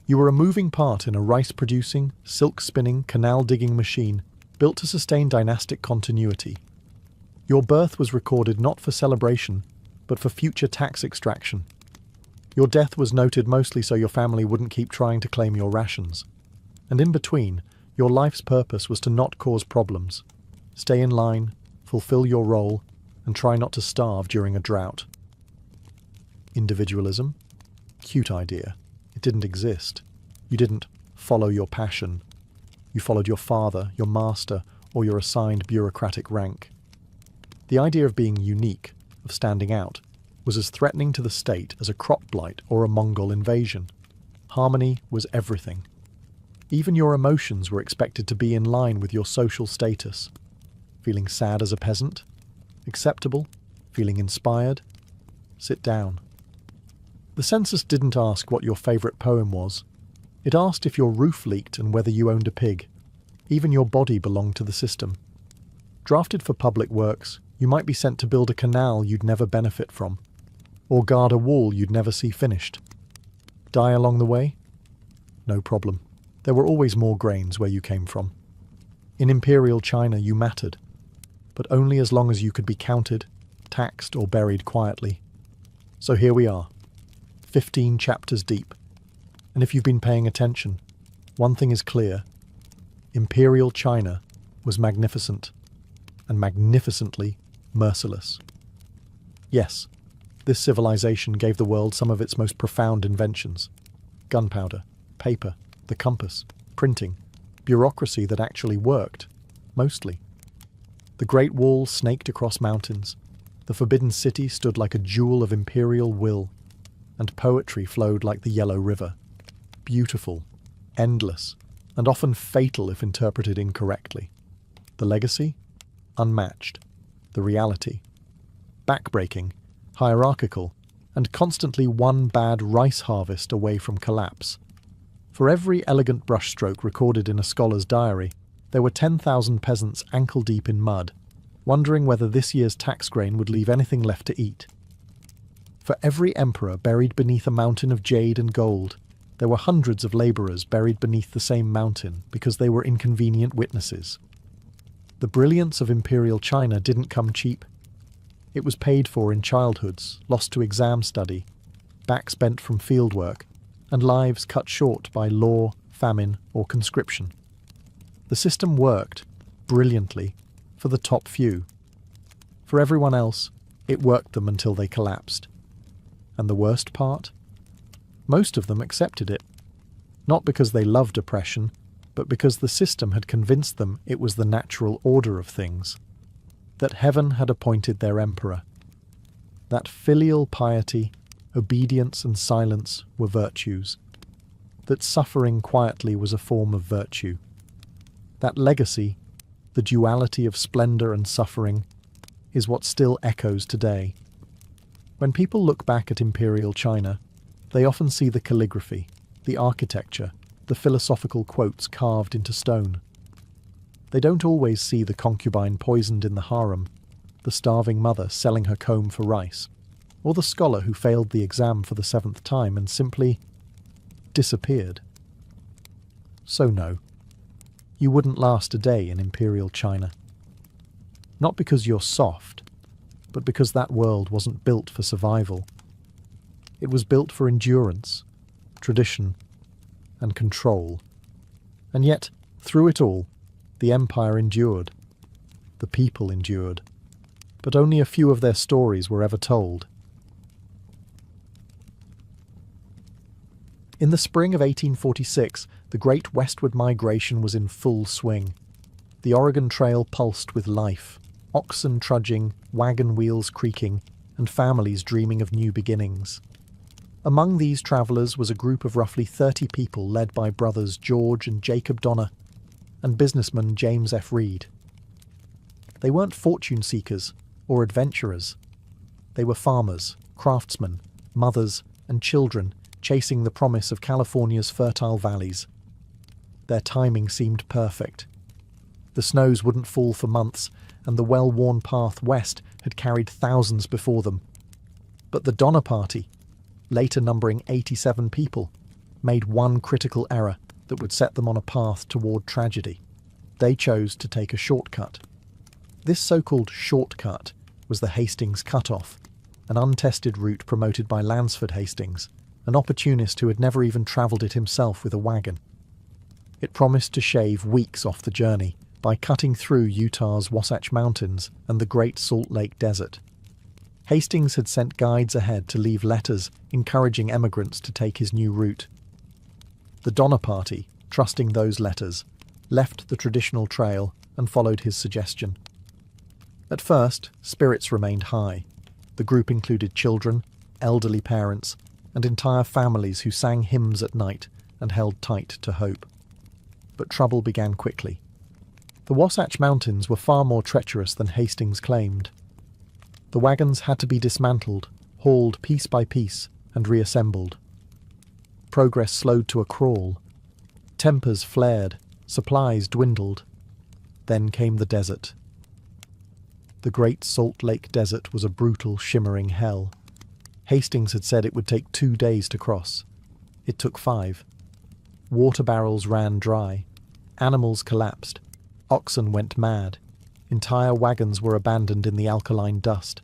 You were a moving part in a rice-producing, silk-spinning, canal-digging machine built to sustain dynastic continuity. Your birth was recorded not for celebration, but for future tax extraction. Your death was noted mostly so your family wouldn't keep trying to claim your rations. And in between, your life's purpose was to not cause problems. Stay in line, fulfill your role, and try not to starve during a drought. Individualism? Cute idea. It didn't exist. You didn't follow your passion. You followed your father, your master, or your assigned bureaucratic rank. The idea of being unique, of standing out, was as threatening to the state as a crop blight or a Mongol invasion. Harmony was everything. Even your emotions were expected to be in line with your social status. Feeling sad as a peasant? Acceptable? Feeling inspired? Sit down. The census didn't ask what your favourite poem was. It asked if your roof leaked and whether you owned a pig. Even your body belonged to the system. Drafted for public works, you might be sent to build a canal you'd never benefit from, or guard a wall you'd never see finished. Die along the way? No problem. There were always more grains where you came from. In Imperial China you mattered, but only as long as you could be counted, taxed, or buried quietly. So here we are, 15 chapters deep. And if you've been paying attention, one thing is clear. Imperial China was magnificent, and magnificently merciless. Yes, this civilization gave the world some of its most profound inventions. Gunpowder, paper, the compass, printing, bureaucracy that actually worked, mostly. The Great Wall snaked across mountains, the Forbidden City stood like a jewel of imperial will, and poetry flowed like the Yellow River. Beautiful, endless, and often fatal if interpreted incorrectly. The legacy? Unmatched. The reality? Backbreaking, hierarchical, and constantly one bad rice harvest away from collapse. For every elegant brushstroke recorded in a scholar's diary, there were 10,000 peasants ankle-deep in mud, wondering whether this year's tax grain would leave anything left to eat. For every emperor buried beneath a mountain of jade and gold, there were hundreds of labourers buried beneath the same mountain because they were inconvenient witnesses. The brilliance of Imperial China didn't come cheap. It was paid for in childhoods, lost to exam study, backs bent from fieldwork, and lives cut short by law, famine, or conscription. The system worked, brilliantly, for the top few. For everyone else, it worked them until they collapsed. And the worst part? Most of them accepted it, not because they loved oppression, but because the system had convinced them it was the natural order of things, that heaven had appointed their emperor, that filial piety, obedience and silence were virtues, that suffering quietly was a form of virtue, that legacy, the duality of splendour and suffering, is what still echoes today. When people look back at Imperial China, they often see the calligraphy, the architecture, the philosophical quotes carved into stone. They don't always see the concubine poisoned in the harem, the starving mother selling her comb for rice, or the scholar who failed the exam for the 7th time and simply disappeared. So no, you wouldn't last a day in Imperial China. Not because you're soft, but because that world wasn't built for survival. It was built for endurance, tradition, and control. And yet, through it all, the empire endured. The people endured. But only a few of their stories were ever told. In the spring of 1846, the Great Westward Migration was in full swing. The Oregon Trail pulsed with life, oxen trudging, wagon wheels creaking, and families dreaming of new beginnings. Among these travellers was a group of roughly 30 people led by brothers George and Jacob Donner and businessman James F. Reed. They weren't fortune seekers or adventurers. They were farmers, craftsmen, mothers, and children chasing the promise of California's fertile valleys. Their timing seemed perfect. The snows wouldn't fall for months, and the well-worn path west had carried thousands before them. But the Donner Party, later numbering 87 people, made one critical error that would set them on a path toward tragedy. They chose to take a shortcut. This so-called shortcut was the Hastings Cut-Off, an untested route promoted by Lansford Hastings, an opportunist who had never even travelled it himself with a wagon. It promised to shave weeks off the journey by cutting through Utah's Wasatch Mountains and the Great Salt Lake Desert. Hastings had sent guides ahead to leave letters encouraging emigrants to take his new route. The Donner Party, trusting those letters, left the traditional trail and followed his suggestion. At first, spirits remained high. The group included children, elderly parents, and entire families who sang hymns at night and held tight to hope. But trouble began quickly. The Wasatch Mountains were far more treacherous than Hastings claimed. The wagons had to be dismantled, hauled piece by piece, and reassembled. Progress slowed to a crawl. Tempers flared, supplies dwindled. Then came the desert. The Great Salt Lake Desert was a brutal, shimmering hell. Hastings had said it would take 2 days to cross. It took 5. Water barrels ran dry. Animals collapsed. Oxen went mad. Entire wagons were abandoned in the alkaline dust.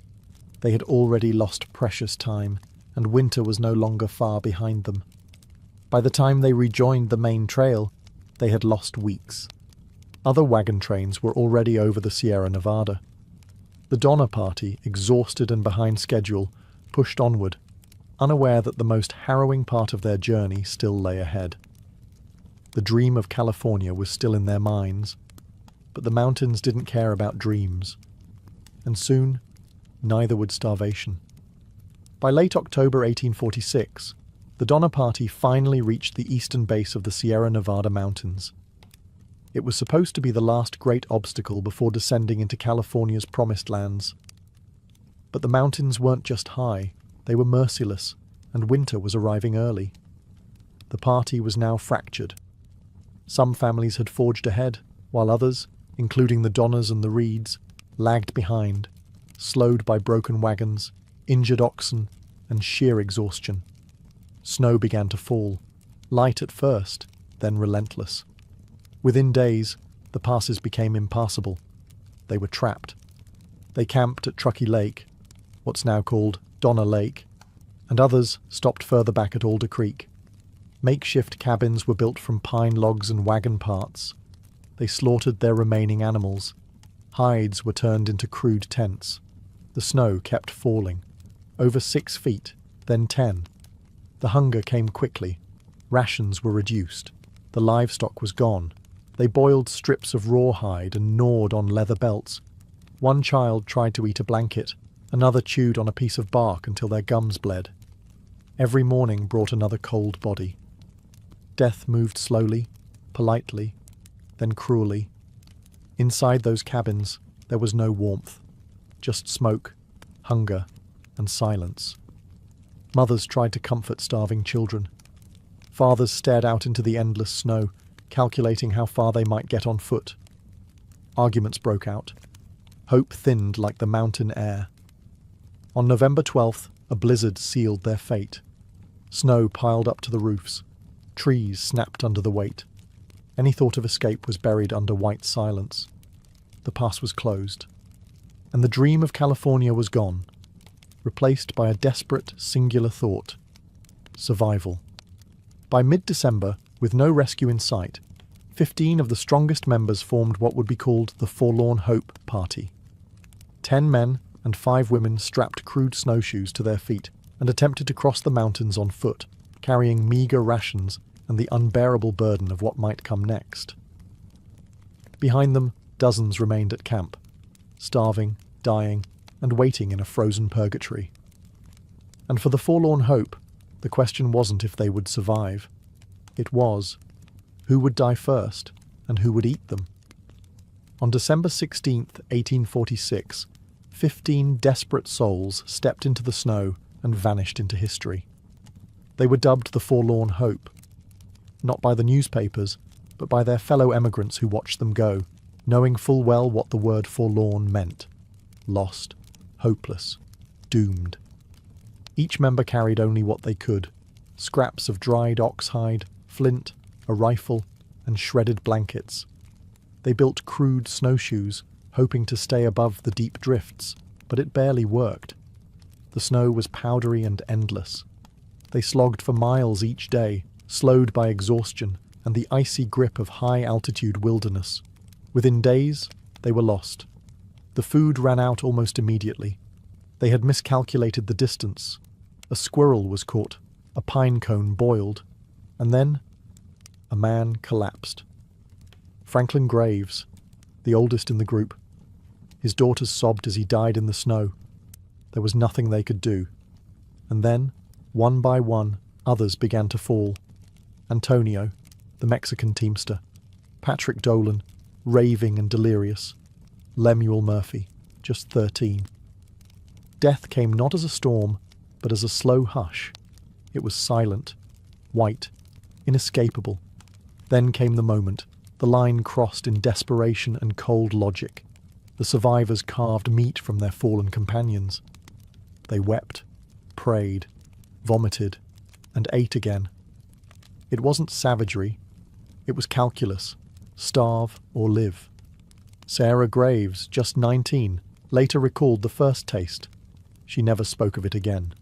They had already lost precious time, and winter was no longer far behind them. By the time they rejoined the main trail, they had lost weeks. Other wagon trains were already over the Sierra Nevada. The Donner Party, exhausted and behind schedule, pushed onward, unaware that the most harrowing part of their journey still lay ahead. The dream of California was still in their minds, but the mountains didn't care about dreams. And soon, neither would starvation. By late October 1846, the Donner Party finally reached the eastern base of the Sierra Nevada mountains. It was supposed to be the last great obstacle before descending into California's promised lands. But the mountains weren't just high, they were merciless, and winter was arriving early. The party was now fractured. Some families had forged ahead, while others, including the Donners and the Reeds, lagged behind, slowed by broken wagons, injured oxen, and sheer exhaustion. Snow began to fall, light at first, then relentless. Within days, the passes became impassable. They were trapped. They camped at Truckee Lake, what's now called Donner Lake, and others stopped further back at Alder Creek. Makeshift cabins were built from pine logs and wagon parts. They slaughtered their remaining animals. Hides were turned into crude tents. The snow kept falling. Over 6 feet, then 10. The hunger came quickly. Rations were reduced. The livestock was gone. They boiled strips of rawhide and gnawed on leather belts. One child tried to eat a blanket. Another chewed on a piece of bark until their gums bled. Every morning brought another cold body. Death moved slowly, politely, then cruelly. Inside those cabins, there was no warmth, just smoke, hunger, and silence. Mothers tried to comfort starving children. Fathers stared out into the endless snow, calculating how far they might get on foot. Arguments broke out. Hope thinned like the mountain air. On November 12th, a blizzard sealed their fate. Snow piled up to the roofs. Trees snapped under the weight. Any thought of escape was buried under white silence. The pass was closed. And the dream of California was gone, replaced by a desperate, singular thought: survival. By mid-December, with no rescue in sight, 15 of the strongest members formed what would be called the Forlorn Hope Party. 10 men and 5 women strapped crude snowshoes to their feet and attempted to cross the mountains on foot, carrying meagre rations and the unbearable burden of what might come next. Behind them, dozens remained at camp, starving, dying, and waiting in a frozen purgatory. And for the Forlorn Hope, the question wasn't if they would survive. It was, who would die first, and who would eat them? On December 16th, 1846, 15 desperate souls stepped into the snow and vanished into history. They were dubbed the Forlorn Hope, not by the newspapers, but by their fellow emigrants who watched them go, knowing full well what the word forlorn meant: lost, hopeless, doomed. Each member carried only what they could: scraps of dried oxhide, flint, a rifle, and shredded blankets. They built crude snowshoes, hoping to stay above the deep drifts, but it barely worked. The snow was powdery and endless. They slogged for miles each day, slowed by exhaustion and the icy grip of high-altitude wilderness. Within days, they were lost. The food ran out almost immediately. They had miscalculated the distance. A squirrel was caught, a pine cone boiled, and then a man collapsed. Franklin Graves, the oldest in the group. His daughters sobbed as he died in the snow. There was nothing they could do. And then, one by one, others began to fall. Antonio, the Mexican teamster. Patrick Dolan, raving and delirious. Lemuel Murphy, just 13. Death came not as a storm, but as a slow hush. It was silent, white, inescapable. Then came the moment. The line crossed in desperation and cold logic. The survivors carved meat from their fallen companions. They wept, prayed, vomited, and ate again. It wasn't savagery. It was calculus. Starve or live. Sarah Graves, just 19, later recalled the first taste. She never spoke of it again.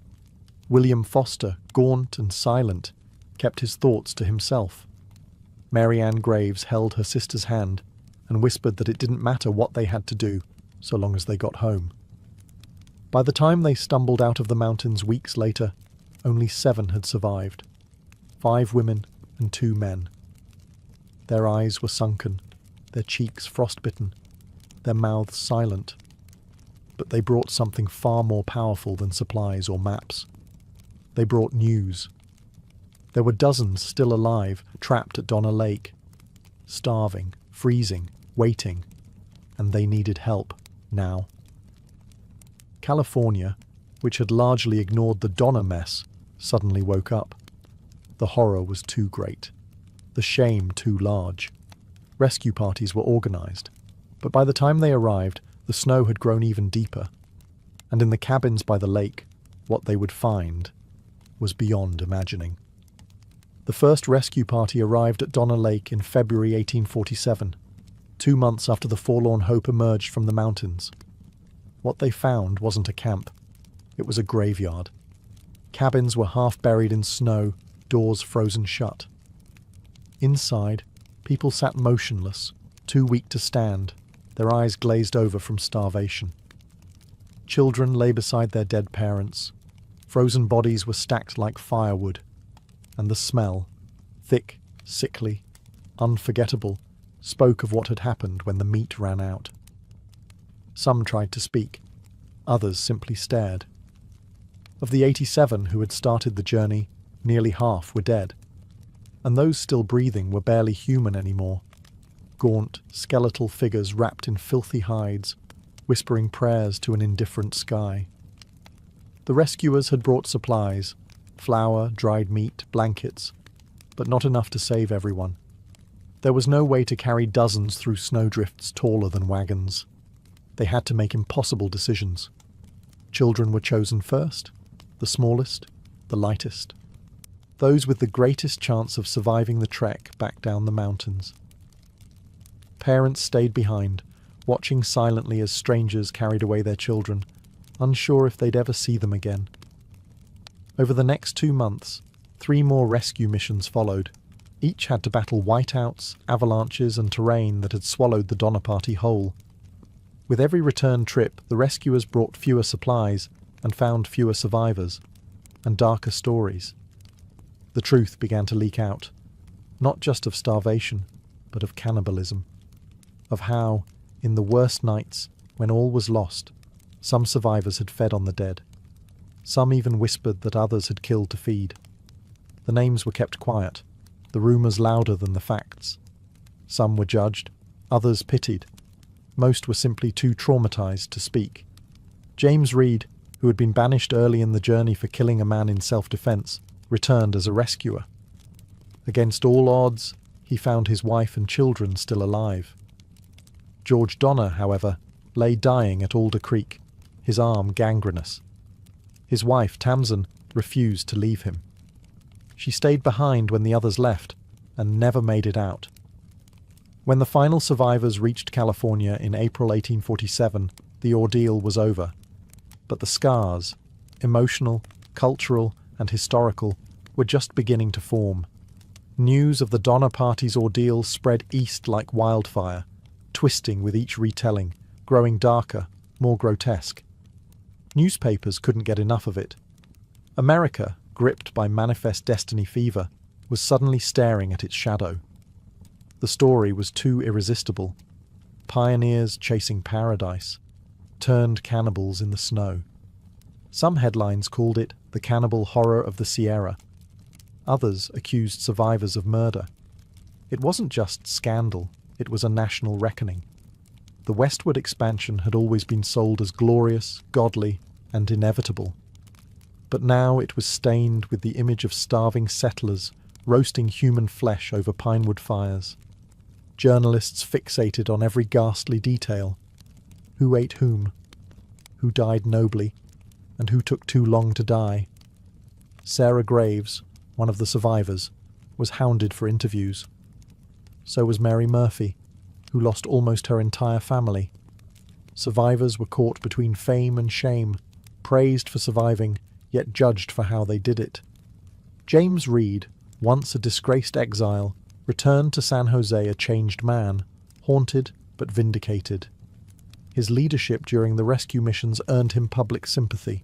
William Foster, gaunt and silent, kept his thoughts to himself. Mary Ann Graves held her sister's hand and whispered that it didn't matter what they had to do, so long as they got home. By the time they stumbled out of the mountains weeks later, only 7 had survived. 5 women and 2 men. Their eyes were sunken, their cheeks frostbitten, their mouths silent. But they brought something far more powerful than supplies or maps. They brought news. There were dozens still alive, trapped at Donner Lake, starving, freezing, waiting, and they needed help, now. California, which had largely ignored the Donner mess, suddenly woke up. The horror was too great, the shame too large. Rescue parties were organized, but by the time they arrived, the snow had grown even deeper, and in the cabins by the lake, what they would find was beyond imagining. The first rescue party arrived at Donner Lake in February 1847, 2 months after the Forlorn Hope emerged from the mountains. What they found wasn't a camp. It was a graveyard. Cabins were half buried in snow, doors frozen shut. Inside, people sat motionless, too weak to stand, their eyes glazed over from starvation. Children lay beside their dead parents. Frozen bodies were stacked like firewood. And the smell, thick, sickly, unforgettable, spoke of what had happened when the meat ran out. Some tried to speak. Others simply stared. Of the 87 who had started the journey, nearly half were dead. And those still breathing were barely human anymore. Gaunt, skeletal figures wrapped in filthy hides, whispering prayers to an indifferent sky. The rescuers had brought supplies: flour, dried meat, blankets, but not enough to save everyone. There was no way to carry dozens through snowdrifts taller than wagons. They had to make impossible decisions. Children were chosen first, the smallest, the lightest. Those with the greatest chance of surviving the trek back down the mountains. Parents stayed behind, watching silently as strangers carried away their children, unsure if they'd ever see them again. Over the next 2 months, 3 more rescue missions followed. Each had to battle whiteouts, avalanches, and terrain that had swallowed the Donner Party whole. With every return trip, the rescuers brought fewer supplies and found fewer survivors, and darker stories. The truth began to leak out, not just of starvation, but of cannibalism. Of how, in the worst nights, when all was lost, some survivors had fed on the dead. Some even whispered that others had killed to feed. The names were kept quiet, the rumours louder than the facts. Some were judged, others pitied. Most were simply too traumatized to speak. James Reed, who had been banished early in the journey for killing a man in self-defence, returned as a rescuer. Against all odds, he found his wife and children still alive. George Donner, however, lay dying at Alder Creek, his arm gangrenous. His wife, Tamsin, refused to leave him. She stayed behind when the others left and never made it out. When the final survivors reached California in April 1847, the ordeal was over. But the scars, emotional, cultural, and historical, were just beginning to form. News of the Donner Party's ordeal spread east like wildfire, twisting with each retelling, growing darker, more grotesque. Newspapers couldn't get enough of it. America, gripped by manifest destiny fever, was suddenly staring at its shadow. The story was too irresistible. Pioneers chasing paradise, turned cannibals in the snow. Some headlines called it the cannibal horror of the Sierra. Others accused survivors of murder. It wasn't just scandal, it was a national reckoning. The westward expansion had always been sold as glorious, godly, and inevitable. But now it was stained with the image of starving settlers roasting human flesh over pinewood fires. Journalists fixated on every ghastly detail. Who ate whom? Who died nobly? And who took too long to die? Sarah Graves, one of the survivors, was hounded for interviews. So was Mary Murphy, who lost almost her entire family. Survivors were caught between fame and shame, praised for surviving, yet judged for how they did it. James Reed, once a disgraced exile, returned to San Jose a changed man, haunted but vindicated. His leadership during the rescue missions earned him public sympathy,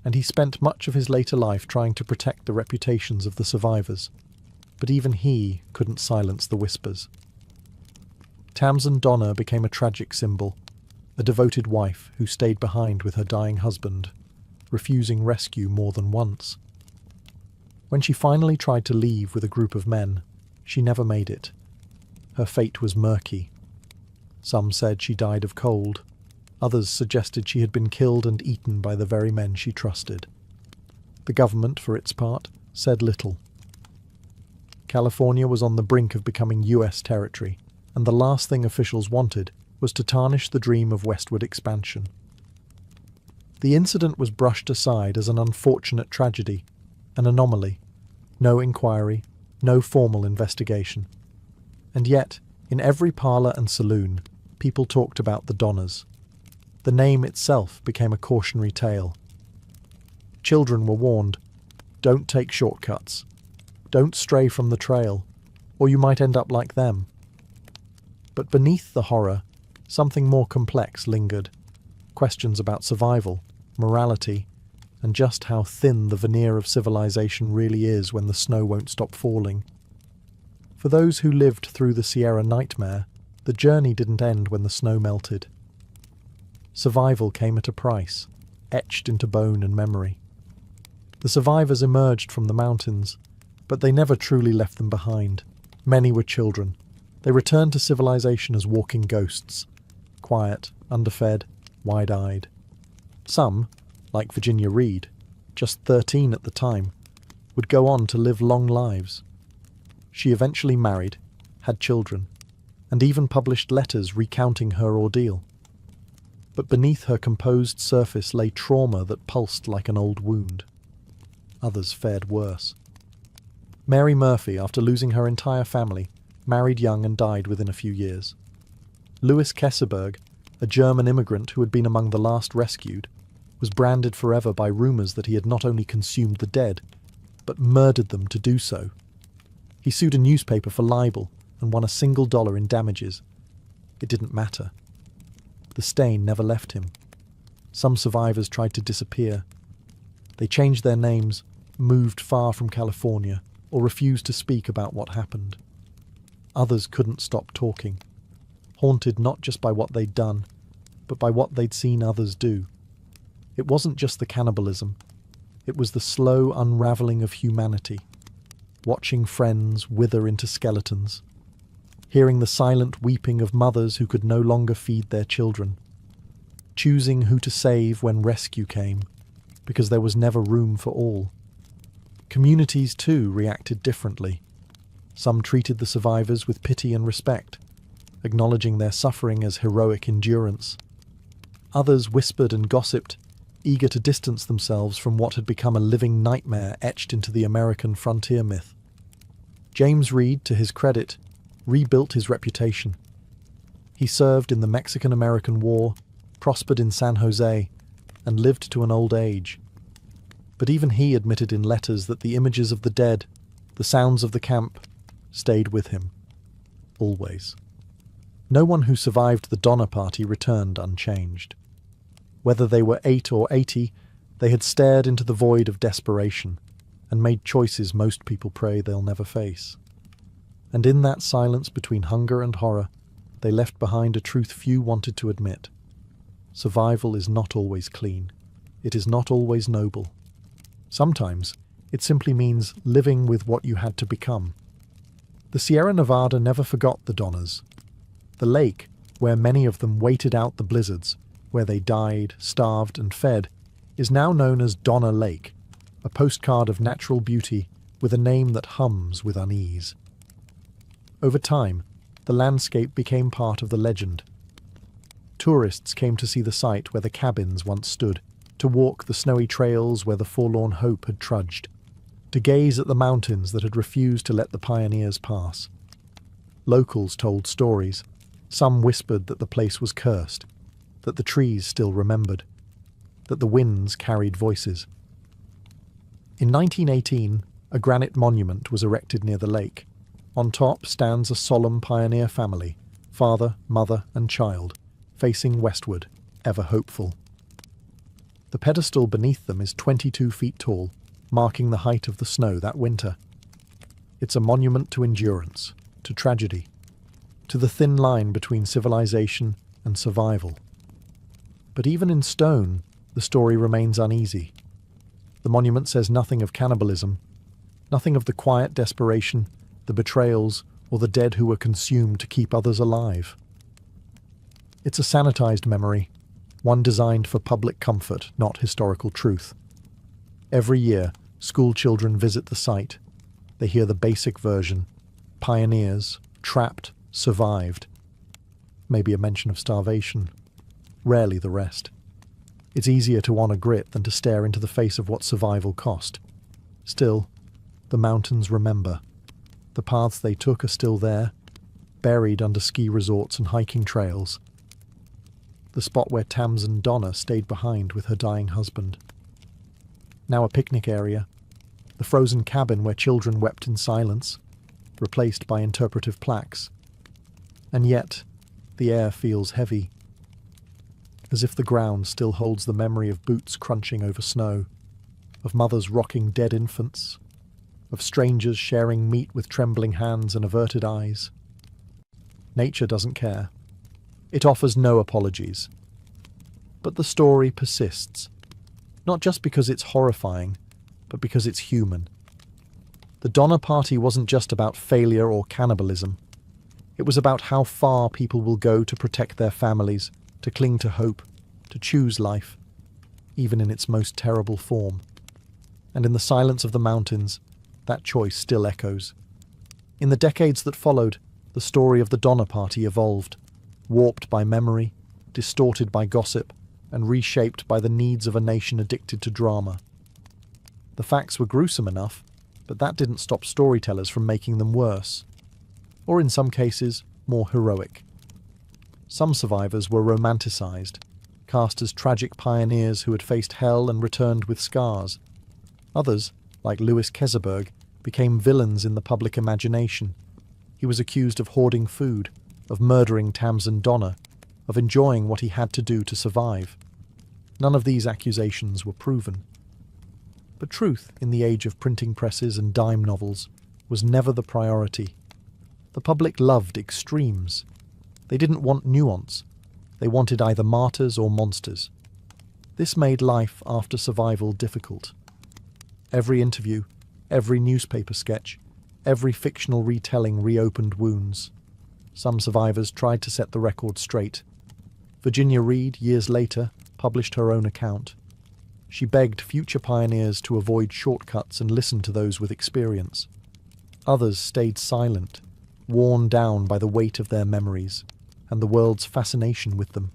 and he spent much of his later life trying to protect the reputations of the survivors. But even he couldn't silence the whispers. Tamsin Donner became a tragic symbol, a devoted wife who stayed behind with her dying husband, refusing rescue more than once. When she finally tried to leave with a group of men, she never made it. Her fate was murky. Some said she died of cold. Others suggested she had been killed and eaten by the very men she trusted. The government, for its part, said little. California was on the brink of becoming US territory, and the last thing officials wanted was to tarnish the dream of westward expansion. The incident was brushed aside as an unfortunate tragedy, an anomaly. No inquiry, no formal investigation. And yet, in every parlour and saloon, people talked about the Donners. The name itself became a cautionary tale. Children were warned, don't take shortcuts, don't stray from the trail, or you might end up like them. But beneath the horror, something more complex lingered. Questions about survival, morality, and just how thin the veneer of civilization really is when the snow won't stop falling. For those who lived through the Sierra nightmare, the journey didn't end when the snow melted. Survival came at a price, etched into bone and memory. The survivors emerged from the mountains, but they never truly left them behind. Many were children. They returned to civilization as walking ghosts, quiet, underfed, wide-eyed. Some, like Virginia Reed, just 13 at the time, would go on to live long lives. She eventually married, had children, and even published letters recounting her ordeal. But beneath her composed surface lay trauma that pulsed like an old wound. Others fared worse. Mary Murphy, after losing her entire family, married young and died within a few years. Louis Kesselberg, a German immigrant who had been among the last rescued, was branded forever by rumours that he had not only consumed the dead, but murdered them to do so. He sued a newspaper for libel and won $1 in damages. It didn't matter. The stain never left him. Some survivors tried to disappear. They changed their names, moved far from California, or refused to speak about what happened. Others couldn't stop talking, haunted not just by what they'd done, but by what they'd seen others do. It wasn't just the cannibalism. It was the slow unravelling of humanity, watching friends wither into skeletons, hearing the silent weeping of mothers who could no longer feed their children, choosing who to save when rescue came, because there was never room for all. Communities, too, reacted differently. Some treated the survivors with pity and respect, acknowledging their suffering as heroic endurance. Others whispered and gossiped, eager to distance themselves from what had become a living nightmare etched into the American frontier myth. James Reed, to his credit, rebuilt his reputation. He served in the Mexican-American War, prospered in San Jose, and lived to an old age. But even he admitted in letters that the images of the dead, the sounds of the camp, stayed with him. Always. No one who survived the Donner Party returned unchanged. Whether they were 8 or 80, they had stared into the void of desperation and made choices most people pray they'll never face. And in that silence between hunger and horror, they left behind a truth few wanted to admit. Survival is not always clean. It is not always noble. Sometimes it simply means living with what you had to become. The Sierra Nevada never forgot the Donners. The lake, where many of them waited out the blizzards, where they died, starved, and fed, is now known as Donner Lake, a postcard of natural beauty with a name that hums with unease. Over time, the landscape became part of the legend. Tourists came to see the site where the cabins once stood, to walk the snowy trails where the forlorn hope had trudged, to gaze at the mountains that had refused to let the pioneers pass. Locals told stories. Some whispered that the place was cursed, that the trees still remembered, that the winds carried voices. In 1918, a granite monument was erected near the lake. On top stands a solemn pioneer family, father, mother, and child, facing westward, ever hopeful. The pedestal beneath them is 22 feet tall, marking the height of the snow that winter. It's a monument to endurance, to tragedy, to the thin line between civilization and survival. But even in stone, the story remains uneasy. The monument says nothing of cannibalism, nothing of the quiet desperation, the betrayals, or the dead who were consumed to keep others alive. It's a sanitized memory, one designed for public comfort, not historical truth. Every year, school children visit the site. They hear the basic version: pioneers, trapped, survived. Maybe a mention of starvation. Rarely the rest. It's easier to honor grit than to stare into the face of what survival cost. Still, the mountains remember. The paths they took are still there, buried under ski resorts and hiking trails. The spot where Tamsen Donner stayed behind with her dying husband. Now a picnic area. The frozen cabin where children wept in silence, replaced by interpretive plaques. And yet, the air feels heavy, as if the ground still holds the memory of boots crunching over snow, of mothers rocking dead infants, of strangers sharing meat with trembling hands and averted eyes. Nature doesn't care. It offers no apologies. But the story persists, not just because it's horrifying, but because it's human. The Donner Party wasn't just about failure or cannibalism. It was about how far people will go to protect their families, to cling to hope, to choose life, even in its most terrible form. And in the silence of the mountains, that choice still echoes. In the decades that followed, the story of the Donner Party evolved, warped by memory, distorted by gossip, and reshaped by the needs of a nation addicted to drama. The facts were gruesome enough, but that didn't stop storytellers from making them worse. Or in some cases, more heroic. Some survivors were romanticized, cast as tragic pioneers who had faced hell and returned with scars. Others, like Louis Keseberg, became villains in the public imagination. He was accused of hoarding food, of murdering Tamsen Donner, of enjoying what he had to do to survive. None of these accusations were proven. But truth, in the age of printing presses and dime novels, was never the priority. The public loved extremes. They didn't want nuance. They wanted either martyrs or monsters. This made life after survival difficult. Every interview, every newspaper sketch, every fictional retelling reopened wounds. Some survivors tried to set the record straight. Virginia Reed, years later, published her own account. She begged future pioneers to avoid shortcuts and listen to those with experience. Others stayed silent, worn down by the weight of their memories, and the world's fascination with them.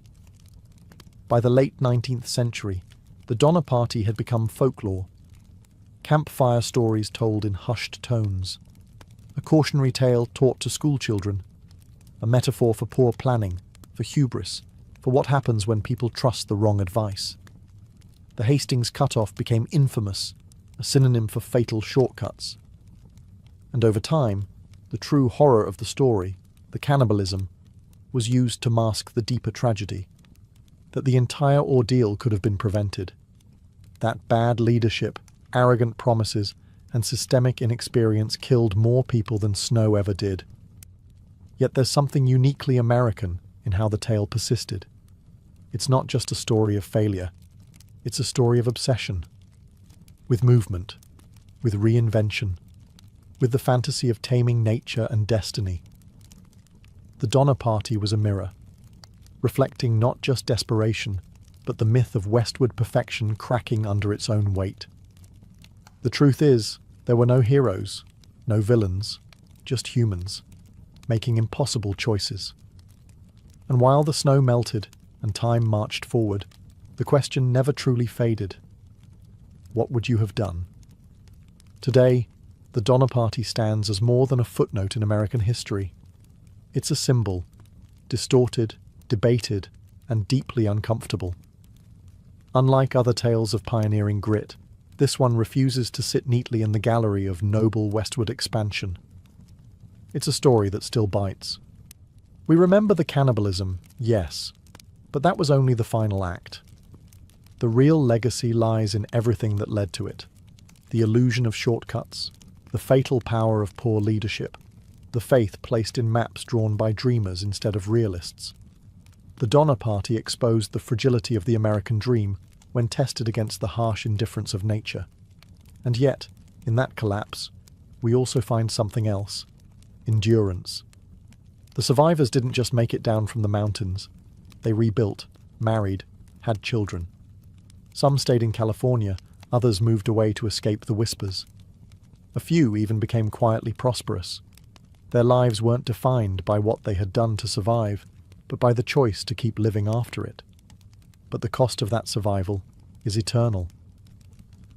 By the late 19th century, the Donner Party had become folklore. Campfire stories told in hushed tones, a cautionary tale taught to schoolchildren, a metaphor for poor planning, for hubris, for what happens when people trust the wrong advice. The Hastings cutoff became infamous, a synonym for fatal shortcuts. And over time, the true horror of the story, the cannibalism, was used to mask the deeper tragedy, that the entire ordeal could have been prevented. That bad leadership, arrogant promises, and systemic inexperience killed more people than snow ever did. Yet there's something uniquely American in how the tale persisted. It's not just a story of failure. It's a story of obsession, with movement, with reinvention, with the fantasy of taming nature and destiny. The Donner Party was a mirror, reflecting not just desperation, but the myth of westward perfection cracking under its own weight. The truth is, there were no heroes, no villains, just humans, making impossible choices. And while the snow melted and time marched forward, the question never truly faded. What would you have done? Today, the Donner Party stands as more than a footnote in American history. It's a symbol, distorted, debated, and deeply uncomfortable. Unlike other tales of pioneering grit, this one refuses to sit neatly in the gallery of noble westward expansion. It's a story that still bites. We remember the cannibalism, yes, but that was only the final act. The real legacy lies in everything that led to it. The illusion of shortcuts, the fatal power of poor leadership, the faith placed in maps drawn by dreamers instead of realists. The Donner Party exposed the fragility of the American dream when tested against the harsh indifference of nature. And yet, in that collapse, we also find something else: endurance. The survivors didn't just make it down from the mountains. They rebuilt, married, had children. Some stayed in California, others moved away to escape the whispers. A few even became quietly prosperous. Their lives weren't defined by what they had done to survive, but by the choice to keep living after it. But the cost of that survival is eternal.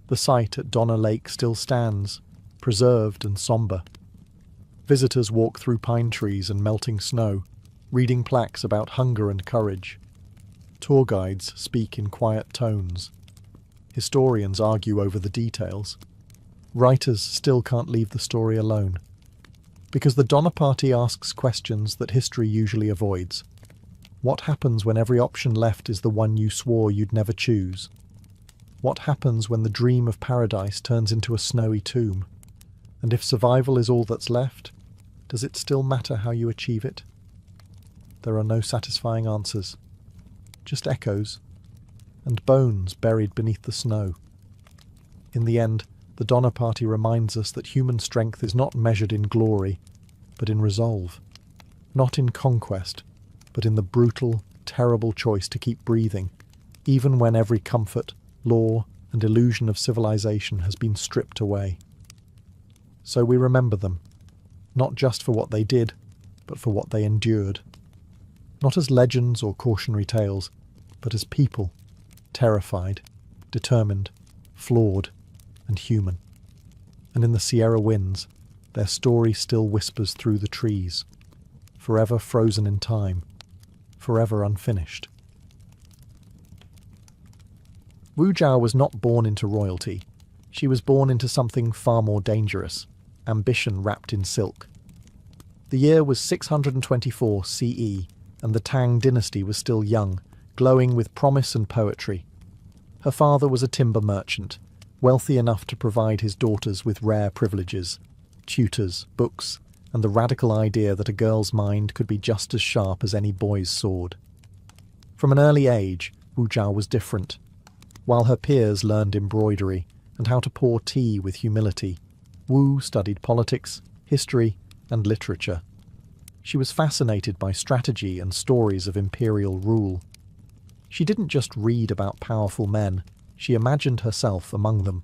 The site at Donner Lake still stands, preserved and somber. Visitors walk through pine trees and melting snow, reading plaques about hunger and courage. Tour guides speak in quiet tones. Historians argue over the details. Writers still can't leave the story alone. Because the Donner Party asks questions that history usually avoids. What happens when every option left is the one you swore you'd never choose? What happens when the dream of paradise turns into a snowy tomb? And if survival is all that's left, does it still matter how you achieve it? There are no satisfying answers, just echoes, and bones buried beneath the snow. In the end, the Donner Party reminds us that human strength is not measured in glory, but in resolve. Not in conquest, but in the brutal, terrible choice to keep breathing, even when every comfort, law, and illusion of civilization has been stripped away. So we remember them, not just for what they did, but for what they endured. Not as legends or cautionary tales, but as people, terrified, determined, flawed, and human. And in the Sierra winds, their story still whispers through the trees, forever frozen in time, forever unfinished. Wu Zhao was not born into royalty. She was born into something far more dangerous: ambition wrapped in silk. The year was 624 CE, and the Tang dynasty was still young, glowing with promise and poetry. Her father was a timber merchant, wealthy enough to provide his daughters with rare privileges, tutors, books, and the radical idea that a girl's mind could be just as sharp as any boy's sword. From an early age, Wu Zhao was different. While her peers learned embroidery and how to pour tea with humility, Wu studied politics, history, and literature. She was fascinated by strategy and stories of imperial rule. She didn't just read about powerful men, she imagined herself among them.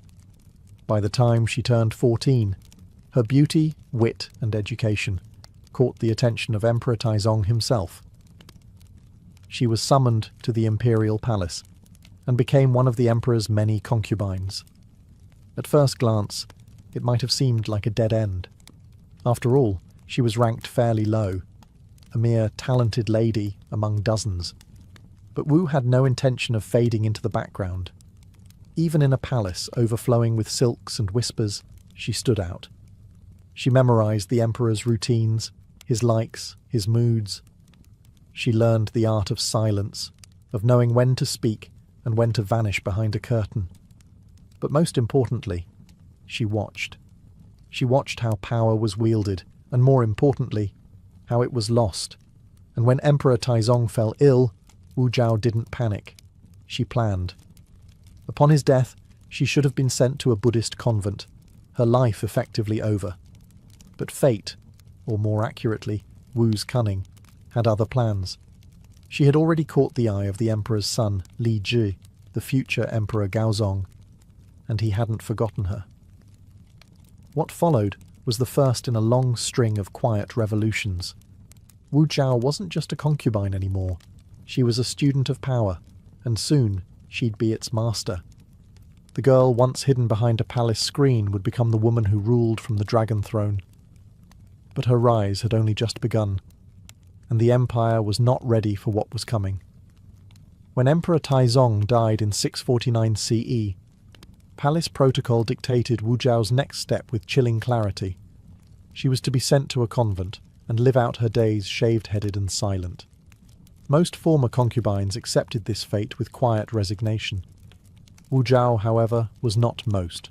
By the time she turned 14, her beauty, wit, and education caught the attention of Emperor Taizong himself, she was summoned to the imperial palace and became one of the emperor's many concubines. At first glance, it might have seemed like a dead end. After all, she was ranked fairly low, a mere talented lady among dozens. But Wu had no intention of fading into the background. Even in a palace overflowing with silks and whispers, she stood out. She memorized the emperor's routines, his likes, his moods. She learned the art of silence, of knowing when to speak and when to vanish behind a curtain. But most importantly, she watched. She watched how power was wielded, and more importantly, how it was lost. And when Emperor Taizong fell ill, Wu Zhao didn't panic. She planned. Upon his death, she should have been sent to a Buddhist convent, her life effectively over. But fate, or more accurately, Wu's cunning, had other plans. She had already caught the eye of the emperor's son, Li Ji, the future Emperor Gaozong, and he hadn't forgotten her. What followed was the first in a long string of quiet revolutions. Wu Zhao wasn't just a concubine anymore. She was a student of power, and soon she'd be its master. The girl once hidden behind a palace screen would become the woman who ruled from the dragon throne. But her rise had only just begun, and the empire was not ready for what was coming. When Emperor Taizong died in 649 CE, palace protocol dictated Wu Zhao's next step with chilling clarity. She was to be sent to a convent and live out her days shaved-headed and silent. Most former concubines accepted this fate with quiet resignation. Wu Zhao, however, was not most.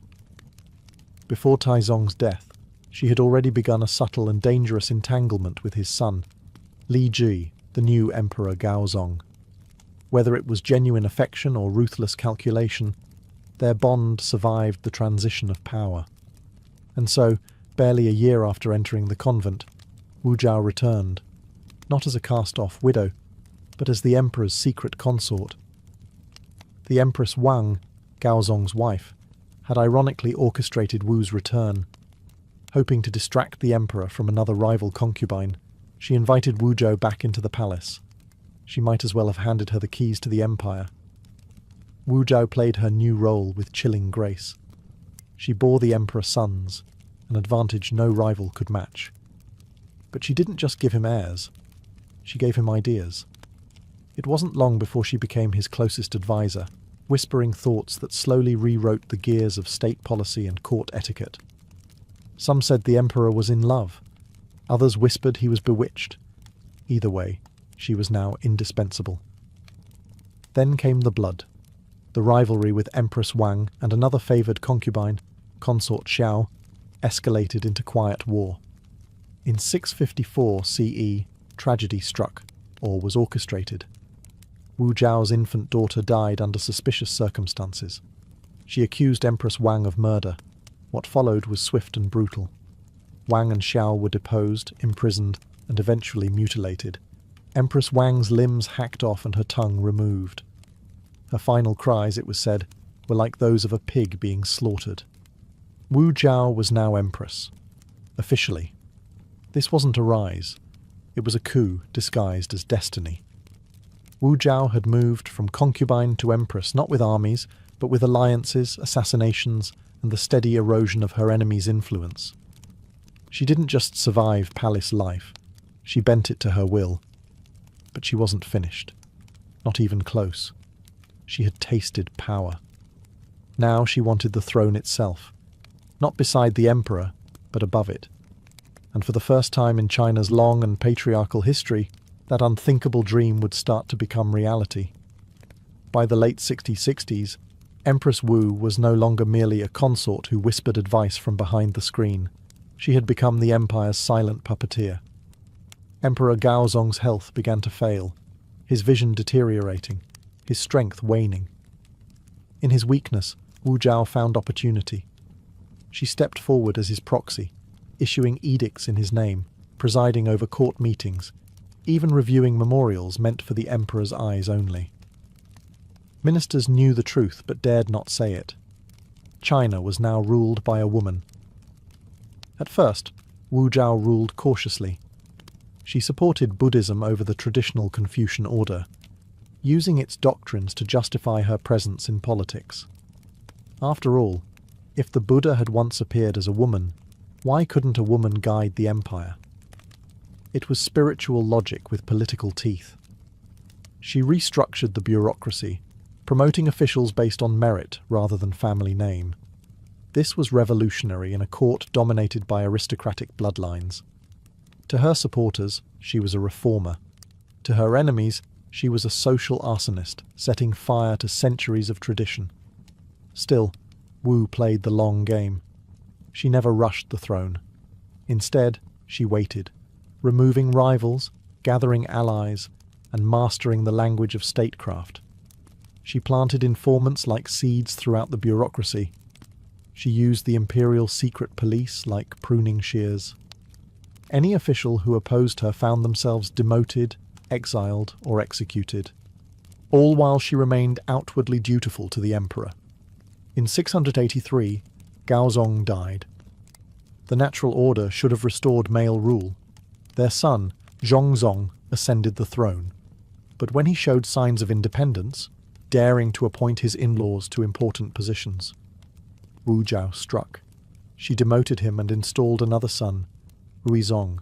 Before Taizong's death, she had already begun a subtle and dangerous entanglement with his son, Li Ji, the new Emperor Gaozong. Whether it was genuine affection or ruthless calculation, their bond survived the transition of power. And so, barely a year after entering the convent, Wu Zhao returned, not as a cast-off widow, but as the emperor's secret consort. The Empress Wang, Gaozong's wife, had ironically orchestrated Wu's return. Hoping to distract the emperor from another rival concubine, she invited Wu Zhao back into the palace. She might as well have handed her the keys to the empire. Wu Zhao played her new role with chilling grace. She bore the emperor sons, an advantage no rival could match. But she didn't just give him heirs. She gave him ideas. It wasn't long before she became his closest advisor, whispering thoughts that slowly rewrote the gears of state policy and court etiquette. Some said the emperor was in love. Others whispered he was bewitched. Either way, she was now indispensable. Then came the blood. The rivalry with Empress Wang and another favoured concubine, consort Xiao, escalated into quiet war. In 654 CE, tragedy struck, or was orchestrated. Wu Zhao's infant daughter died under suspicious circumstances. She accused Empress Wang of murder. What followed was swift and brutal. Wang and Xiao were deposed, imprisoned, and eventually mutilated. Empress Wang's limbs hacked off and her tongue removed. Her final cries, it was said, were like those of a pig being slaughtered. Wu Zhao was now empress. Officially. This wasn't a rise. It was a coup disguised as destiny. Wu Zhao had moved from concubine to empress not with armies, but with alliances, assassinations, and the steady erosion of her enemy's influence. She didn't just survive palace life, she bent it to her will. But she wasn't finished. Not even close. She had tasted power. Now she wanted the throne itself. Not beside the emperor, but above it. And for the first time in China's long and patriarchal history, that unthinkable dream would start to become reality. By the late 1660s, Empress Wu was no longer merely a consort who whispered advice from behind the screen. She had become the empire's silent puppeteer. Emperor Gaozong's health began to fail, his vision deteriorating, his strength waning. In his weakness, Wu Zhao found opportunity. She stepped forward as his proxy, issuing edicts in his name, presiding over court meetings, even reviewing memorials meant for the emperor's eyes only. Ministers knew the truth but dared not say it. China was now ruled by a woman. At first, Wu Zhao ruled cautiously. She supported Buddhism over the traditional Confucian order, using its doctrines to justify her presence in politics. After all, if the Buddha had once appeared as a woman, why couldn't a woman guide the empire? It was spiritual logic with political teeth. She restructured the bureaucracy, promoting officials based on merit rather than family name. This was revolutionary in a court dominated by aristocratic bloodlines. To her supporters, she was a reformer. To her enemies, she was a social arsonist, setting fire to centuries of tradition. Still, Wu played the long game. She never rushed the throne. Instead, she waited, removing rivals, gathering allies, and mastering the language of statecraft. She planted informants like seeds throughout the bureaucracy. She used the imperial secret police like pruning shears. Any official who opposed her found themselves demoted, exiled, or executed, all while she remained outwardly dutiful to the emperor. In 683, Gaozong died. The natural order should have restored male rule. Their son, Zhongzong, ascended the throne. But when he showed signs of independence, daring to appoint his in-laws to important positions, Wu Zhao struck. She demoted him and installed another son, Ruizong,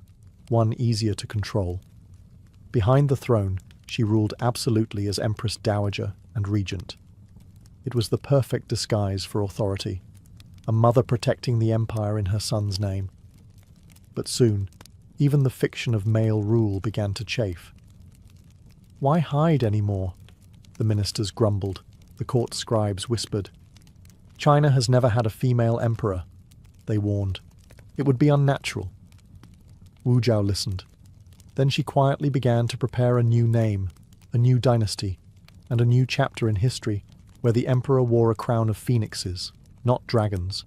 one easier to control. Behind the throne, she ruled absolutely as Empress Dowager and Regent. It was the perfect disguise for authority, a mother protecting the empire in her son's name. But soon, even the fiction of male rule began to chafe. Why hide any more? The ministers grumbled. The court scribes whispered. China has never had a female emperor, they warned. It would be unnatural. Wu Zhao listened. Then she quietly began to prepare a new name, a new dynasty, and a new chapter in history where the emperor wore a crown of phoenixes, not dragons.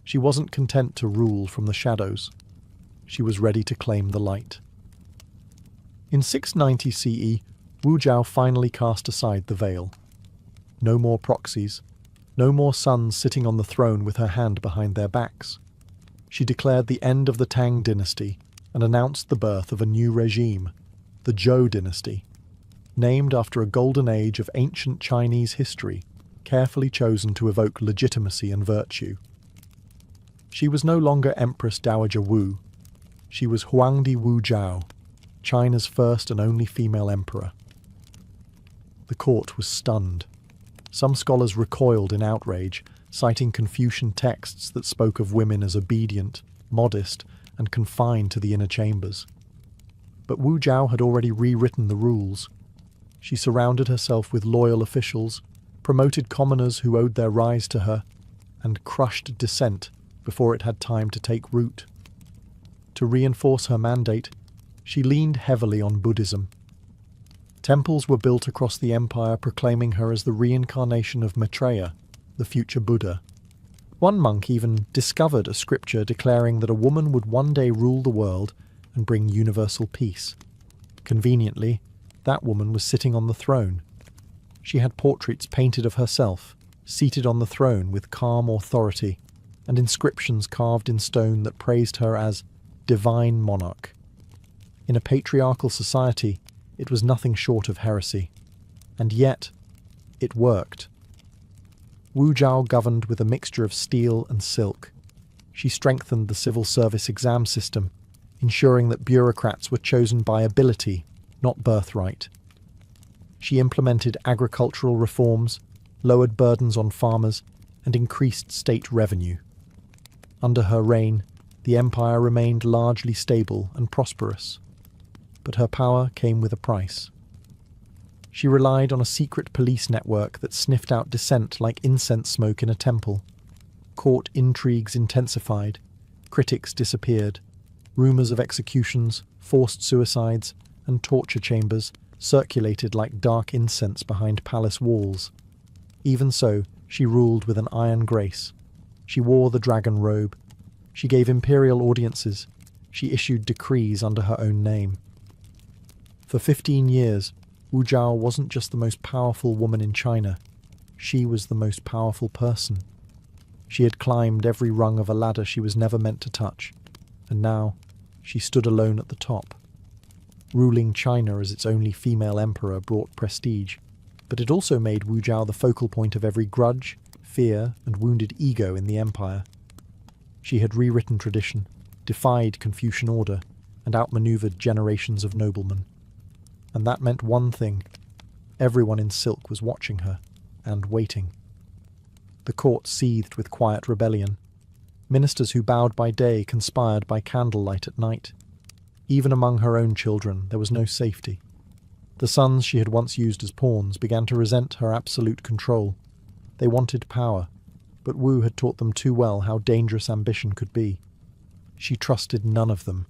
She wasn't content to rule from the shadows. She was ready to claim the light. In 690 CE, Wu Zhao finally cast aside the veil. No more proxies, no more sons sitting on the throne with her hand behind their backs. She declared the end of the Tang dynasty and announced the birth of a new regime, the Zhou dynasty, named after a golden age of ancient Chinese history, carefully chosen to evoke legitimacy and virtue. She was no longer Empress Dowager Wu. She was Huangdi Wu Zhao, China's first and only female emperor. The court was stunned. Some scholars recoiled in outrage, citing Confucian texts that spoke of women as obedient, modest, and confined to the inner chambers. But Wu Zhao had already rewritten the rules. She surrounded herself with loyal officials, promoted commoners who owed their rise to her, and crushed dissent before it had time to take root. To reinforce her mandate, she leaned heavily on Buddhism. Temples were built across the empire proclaiming her as the reincarnation of Maitreya, the future Buddha. One monk even discovered a scripture declaring that a woman would one day rule the world and bring universal peace. Conveniently, that woman was sitting on the throne. She had portraits painted of herself, seated on the throne with calm authority, and inscriptions carved in stone that praised her as divine monarch. In a patriarchal society, it was nothing short of heresy. And yet, it worked. Wu Zhao governed with a mixture of steel and silk. She strengthened the civil service exam system, ensuring that bureaucrats were chosen by ability, not birthright. She implemented agricultural reforms, lowered burdens on farmers, and increased state revenue. Under her reign, the empire remained largely stable and prosperous. But her power came with a price. She relied on a secret police network that sniffed out dissent like incense smoke in a temple. Court intrigues intensified, critics disappeared, rumours of executions, forced suicides, and torture chambers circulated like dark incense behind palace walls. Even so, she ruled with an iron grace. She wore the dragon robe. She gave imperial audiences. She issued decrees under her own name. For 15 years, Wu Zhao wasn't just the most powerful woman in China. She was the most powerful person. She had climbed every rung of a ladder she was never meant to touch, and now she stood alone at the top. Ruling China as its only female emperor brought prestige, but it also made Wu Zhao the focal point of every grudge, fear, and wounded ego in the empire. She had rewritten tradition, defied Confucian order, and outmaneuvered generations of noblemen. And that meant one thing: everyone in silk was watching her, and waiting. The court seethed with quiet rebellion. Ministers who bowed by day conspired by candlelight at night. Even among her own children, there was no safety. The sons she had once used as pawns began to resent her absolute control. They wanted power, but Wu had taught them too well how dangerous ambition could be. She trusted none of them.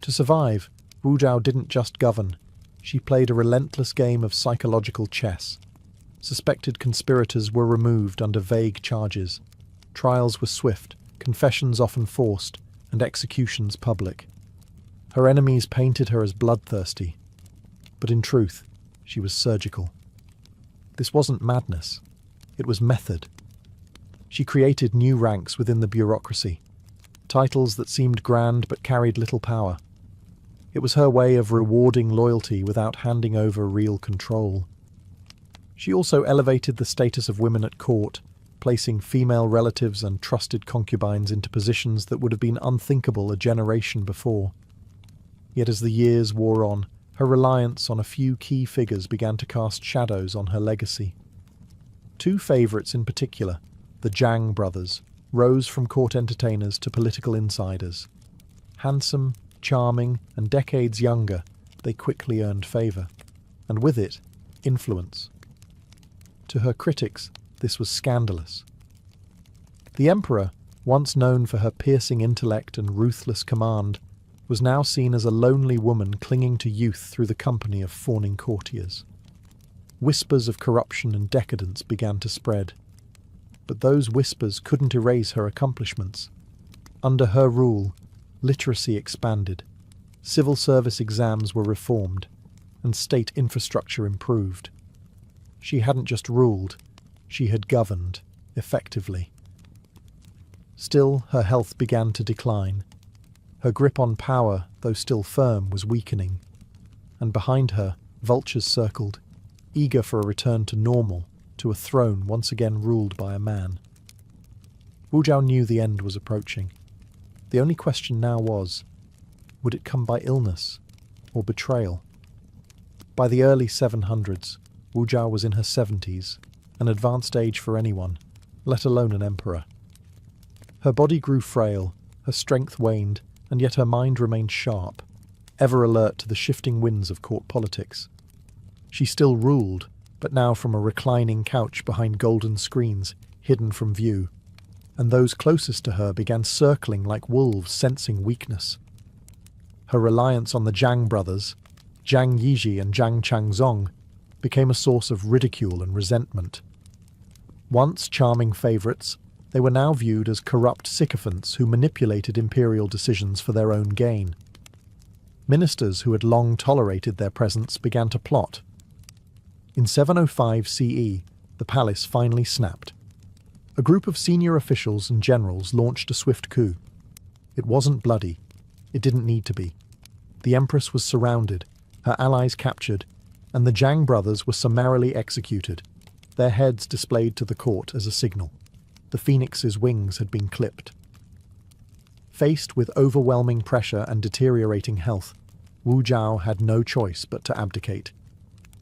To survive, Wu Zhao didn't just govern. She played a relentless game of psychological chess. Suspected conspirators were removed under vague charges. Trials were swift, confessions often forced, and executions public. Her enemies painted her as bloodthirsty, but in truth, she was surgical. This wasn't madness. It was method. She created new ranks within the bureaucracy, titles that seemed grand but carried little power. It was her way of rewarding loyalty without handing over real control. She also elevated the status of women at court, placing female relatives and trusted concubines into positions that would have been unthinkable a generation before. Yet as the years wore on, her reliance on a few key figures began to cast shadows on her legacy. Two favourites in particular, the Zhang brothers, rose from court entertainers to political insiders. Handsome, charming, and decades younger, they quickly earned favour, and with it, influence. To her critics, this was scandalous. The emperor, once known for her piercing intellect and ruthless command, was now seen as a lonely woman clinging to youth through the company of fawning courtiers. Whispers of corruption and decadence began to spread. But those whispers couldn't erase her accomplishments. Under her rule, literacy expanded, civil service exams were reformed, and state infrastructure improved. She hadn't just ruled, she had governed, effectively. Still, her health began to decline. Her grip on power, though still firm, was weakening. And behind her, vultures circled, eager for a return to normal, to a throne once again ruled by a man. Wu Zhao knew the end was approaching. The only question now was, would it come by illness or betrayal? By the early 700s, Wu Zhao was in her 70s, an advanced age for anyone, let alone an emperor. Her body grew frail, her strength waned, and yet her mind remained sharp, ever alert to the shifting winds of court politics. She still ruled, but now from a reclining couch behind golden screens, hidden from view, and those closest to her began circling like wolves sensing weakness. Her reliance on the Zhang brothers, Zhang Yizhi and Zhang Changzong, became a source of ridicule and resentment. Once charming favourites, they were now viewed as corrupt sycophants who manipulated imperial decisions for their own gain. Ministers who had long tolerated their presence began to plot. In 705 CE, the palace finally snapped. A group of senior officials and generals launched a swift coup. It wasn't bloody. It didn't need to be. The empress was surrounded, her allies captured, and the Zhang brothers were summarily executed, their heads displayed to the court as a signal. The phoenix's wings had been clipped. Faced with overwhelming pressure and deteriorating health, Wu Zhao had no choice but to abdicate.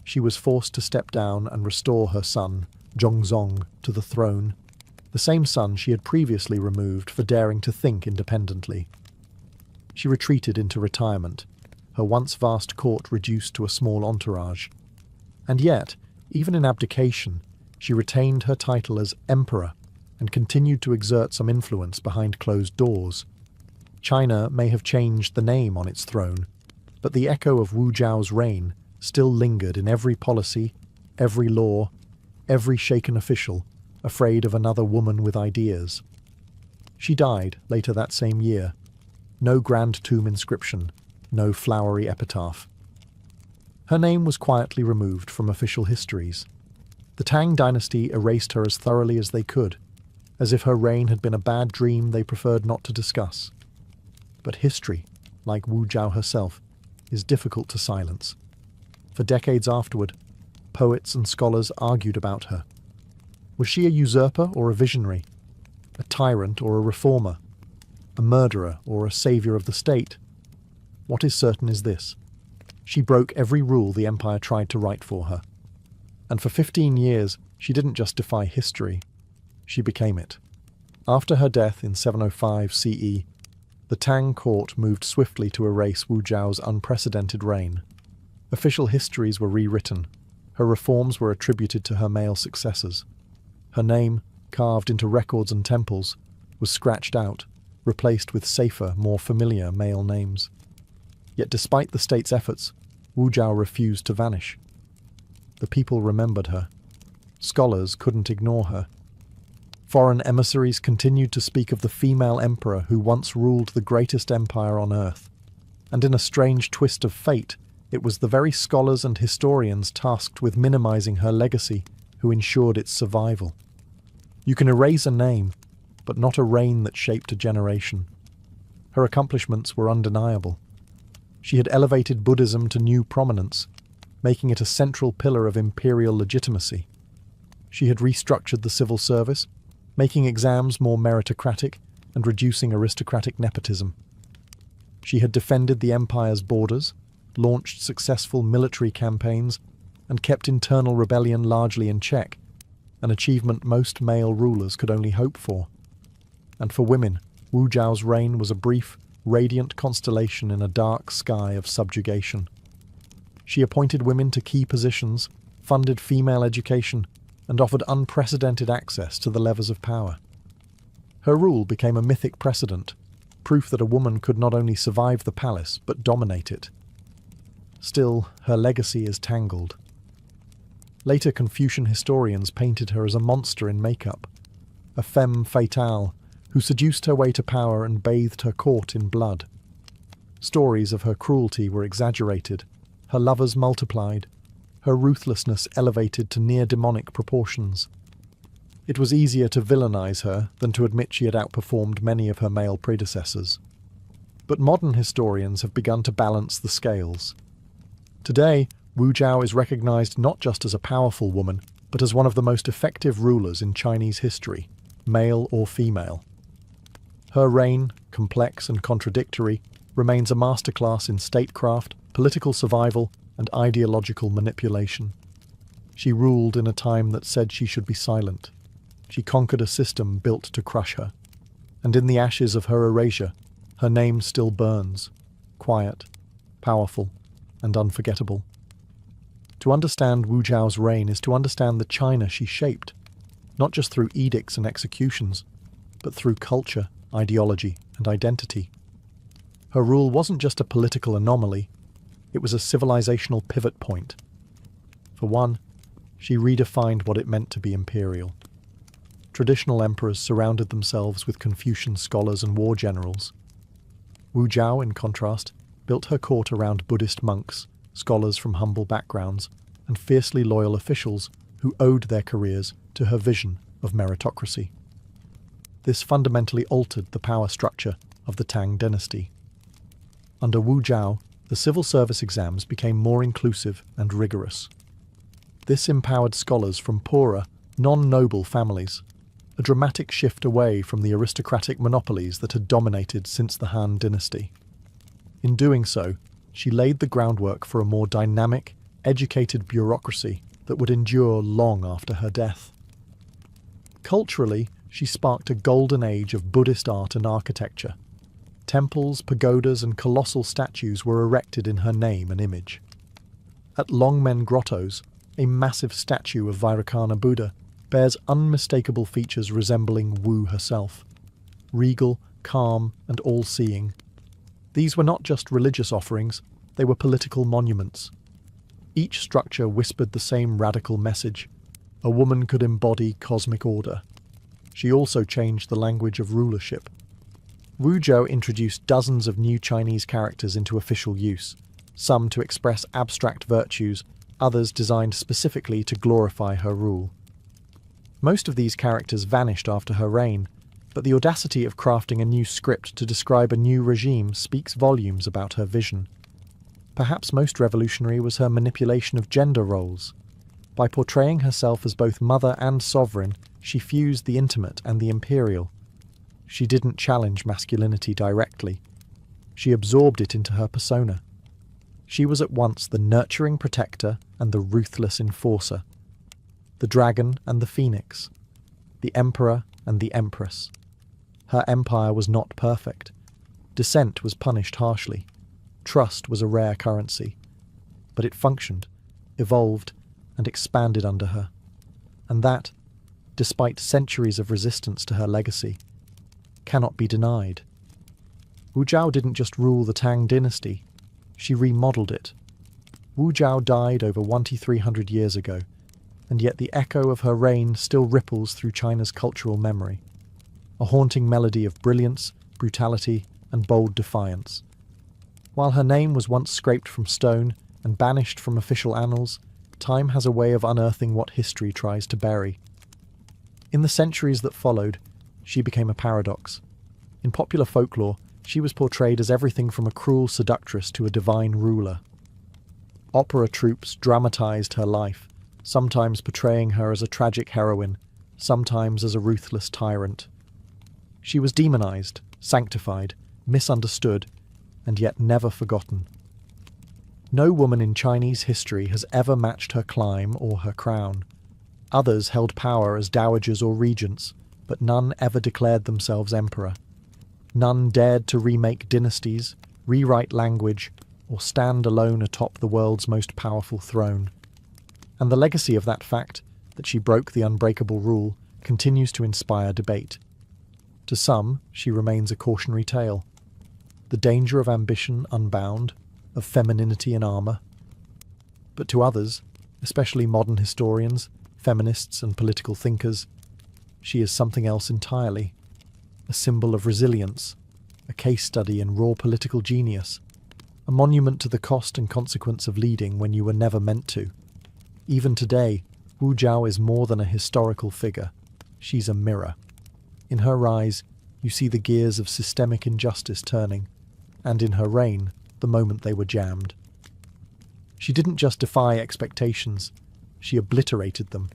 She was forced to step down and restore her son, Zhongzong, to the throne, the same son she had previously removed for daring to think independently. She retreated into retirement, her once vast court reduced to a small entourage. And yet, even in abdication, she retained her title as emperor and continued to exert some influence behind closed doors. China may have changed the name on its throne, but the echo of Wu Zhao's reign still lingered in every policy, every law, every shaken official, afraid of another woman with ideas. She died later that same year. No grand tomb inscription, no flowery epitaph. Her name was quietly removed from official histories. The Tang dynasty erased her as thoroughly as they could, as if her reign had been a bad dream they preferred not to discuss. But history, like Wu Zhao herself, is difficult to silence. For decades afterward, poets and scholars argued about her. Was she a usurper or a visionary? A tyrant or a reformer? A murderer or a saviour of the state? What is certain is this: she broke every rule the empire tried to write for her. And for 15 years, she didn't just defy history, she became it. After her death in 705 CE, the Tang court moved swiftly to erase Wu Zhao's unprecedented reign. Official histories were rewritten. Her reforms were attributed to her male successors. Her name, carved into records and temples, was scratched out, replaced with safer, more familiar male names. Yet despite the state's efforts, Wu Zhao refused to vanish. The people remembered her. Scholars couldn't ignore her. Foreign emissaries continued to speak of the female emperor who once ruled the greatest empire on earth. And in a strange twist of fate, it was the very scholars and historians tasked with minimizing her legacy who ensured its survival. You can erase a name, but not a reign that shaped a generation. Her accomplishments were undeniable. She had elevated Buddhism to new prominence, making it a central pillar of imperial legitimacy. She had restructured the civil service, making exams more meritocratic and reducing aristocratic nepotism. She had defended the empire's borders, launched successful military campaigns, and kept internal rebellion largely in check, an achievement most male rulers could only hope for. And for women, Wu Zhao's reign was a brief, radiant constellation in a dark sky of subjugation. She appointed women to key positions, funded female education, and offered unprecedented access to the levers of power. Her rule became a mythic precedent, proof that a woman could not only survive the palace but dominate it. Still, her legacy is tangled. Later Confucian historians painted her as a monster in makeup, a femme fatale who seduced her way to power and bathed her court in blood. Stories of her cruelty were exaggerated, her lovers multiplied, her ruthlessness elevated to near-demonic proportions. It was easier to villainize her than to admit she had outperformed many of her male predecessors. But modern historians have begun to balance the scales. Today, Wu Zhao is recognized not just as a powerful woman, but as one of the most effective rulers in Chinese history, male or female. Her reign, complex and contradictory, remains a masterclass in statecraft, political survival, and ideological manipulation. She ruled in a time that said she should be silent. She conquered a system built to crush her. And in the ashes of her erasure, her name still burns, quiet, powerful, and unforgettable. To understand Wu Zhao's reign is to understand the China she shaped, not just through edicts and executions, but through culture, ideology, and identity. Her rule wasn't just a political anomaly, it was a civilizational pivot point. For one, she redefined what it meant to be imperial. Traditional emperors surrounded themselves with Confucian scholars and war generals. Wu Zhao, in contrast, built her court around Buddhist monks, scholars from humble backgrounds, and fiercely loyal officials who owed their careers to her vision of meritocracy. This fundamentally altered the power structure of the Tang dynasty. Under Wu Zhao, the civil service exams became more inclusive and rigorous. This empowered scholars from poorer, non-noble families, a dramatic shift away from the aristocratic monopolies that had dominated since the Han dynasty. In doing so, she laid the groundwork for a more dynamic, educated bureaucracy that would endure long after her death. Culturally, she sparked a golden age of Buddhist art and architecture. Temples, pagodas, and colossal statues were erected in her name and image. At Longmen Grottoes, a massive statue of Vairocana Buddha bears unmistakable features resembling Wu herself. Regal, calm, and all-seeing. These were not just religious offerings, they were political monuments. Each structure whispered the same radical message: a woman could embody cosmic order. She also changed the language of rulership. Wu Zhao introduced dozens of new Chinese characters into official use, some to express abstract virtues, others designed specifically to glorify her rule. Most of these characters vanished after her reign, but the audacity of crafting a new script to describe a new regime speaks volumes about her vision. Perhaps most revolutionary was her manipulation of gender roles. By portraying herself as both mother and sovereign, she fused the intimate and the imperial. She didn't challenge masculinity directly. She absorbed it into her persona. She was at once the nurturing protector and the ruthless enforcer, the dragon and the phoenix, the emperor and the empress. Her empire was not perfect. Dissent was punished harshly. Trust was a rare currency. But it functioned, evolved, and expanded under her. And that, despite centuries of resistance to her legacy, cannot be denied. Wu Zhao didn't just rule the Tang dynasty, she remodeled it. Wu Zhao died over 1,300 years ago, and yet the echo of her reign still ripples through China's cultural memory. A haunting melody of brilliance, brutality, and bold defiance. While her name was once scraped from stone and banished from official annals, time has a way of unearthing what history tries to bury. In the centuries that followed, she became a paradox. In popular folklore, she was portrayed as everything from a cruel seductress to a divine ruler. Opera troupes dramatized her life, sometimes portraying her as a tragic heroine, sometimes as a ruthless tyrant. She was demonized, sanctified, misunderstood, and yet never forgotten. No woman in Chinese history has ever matched her climb or her crown. Others held power as dowagers or regents, but none ever declared themselves emperor. None dared to remake dynasties, rewrite language, or stand alone atop the world's most powerful throne. And the legacy of that fact, that she broke the unbreakable rule, continues to inspire debate. To some, she remains a cautionary tale. The danger of ambition unbound, of femininity in armour. But to others, especially modern historians, feminists and political thinkers, she is something else entirely. A symbol of resilience, a case study in raw political genius, a monument to the cost and consequence of leading when you were never meant to. Even today, Wu Zhao is more than a historical figure. She's a mirror. In her rise, you see the gears of systemic injustice turning, and in her reign, the moment they were jammed. She didn't just defy expectations, she obliterated them.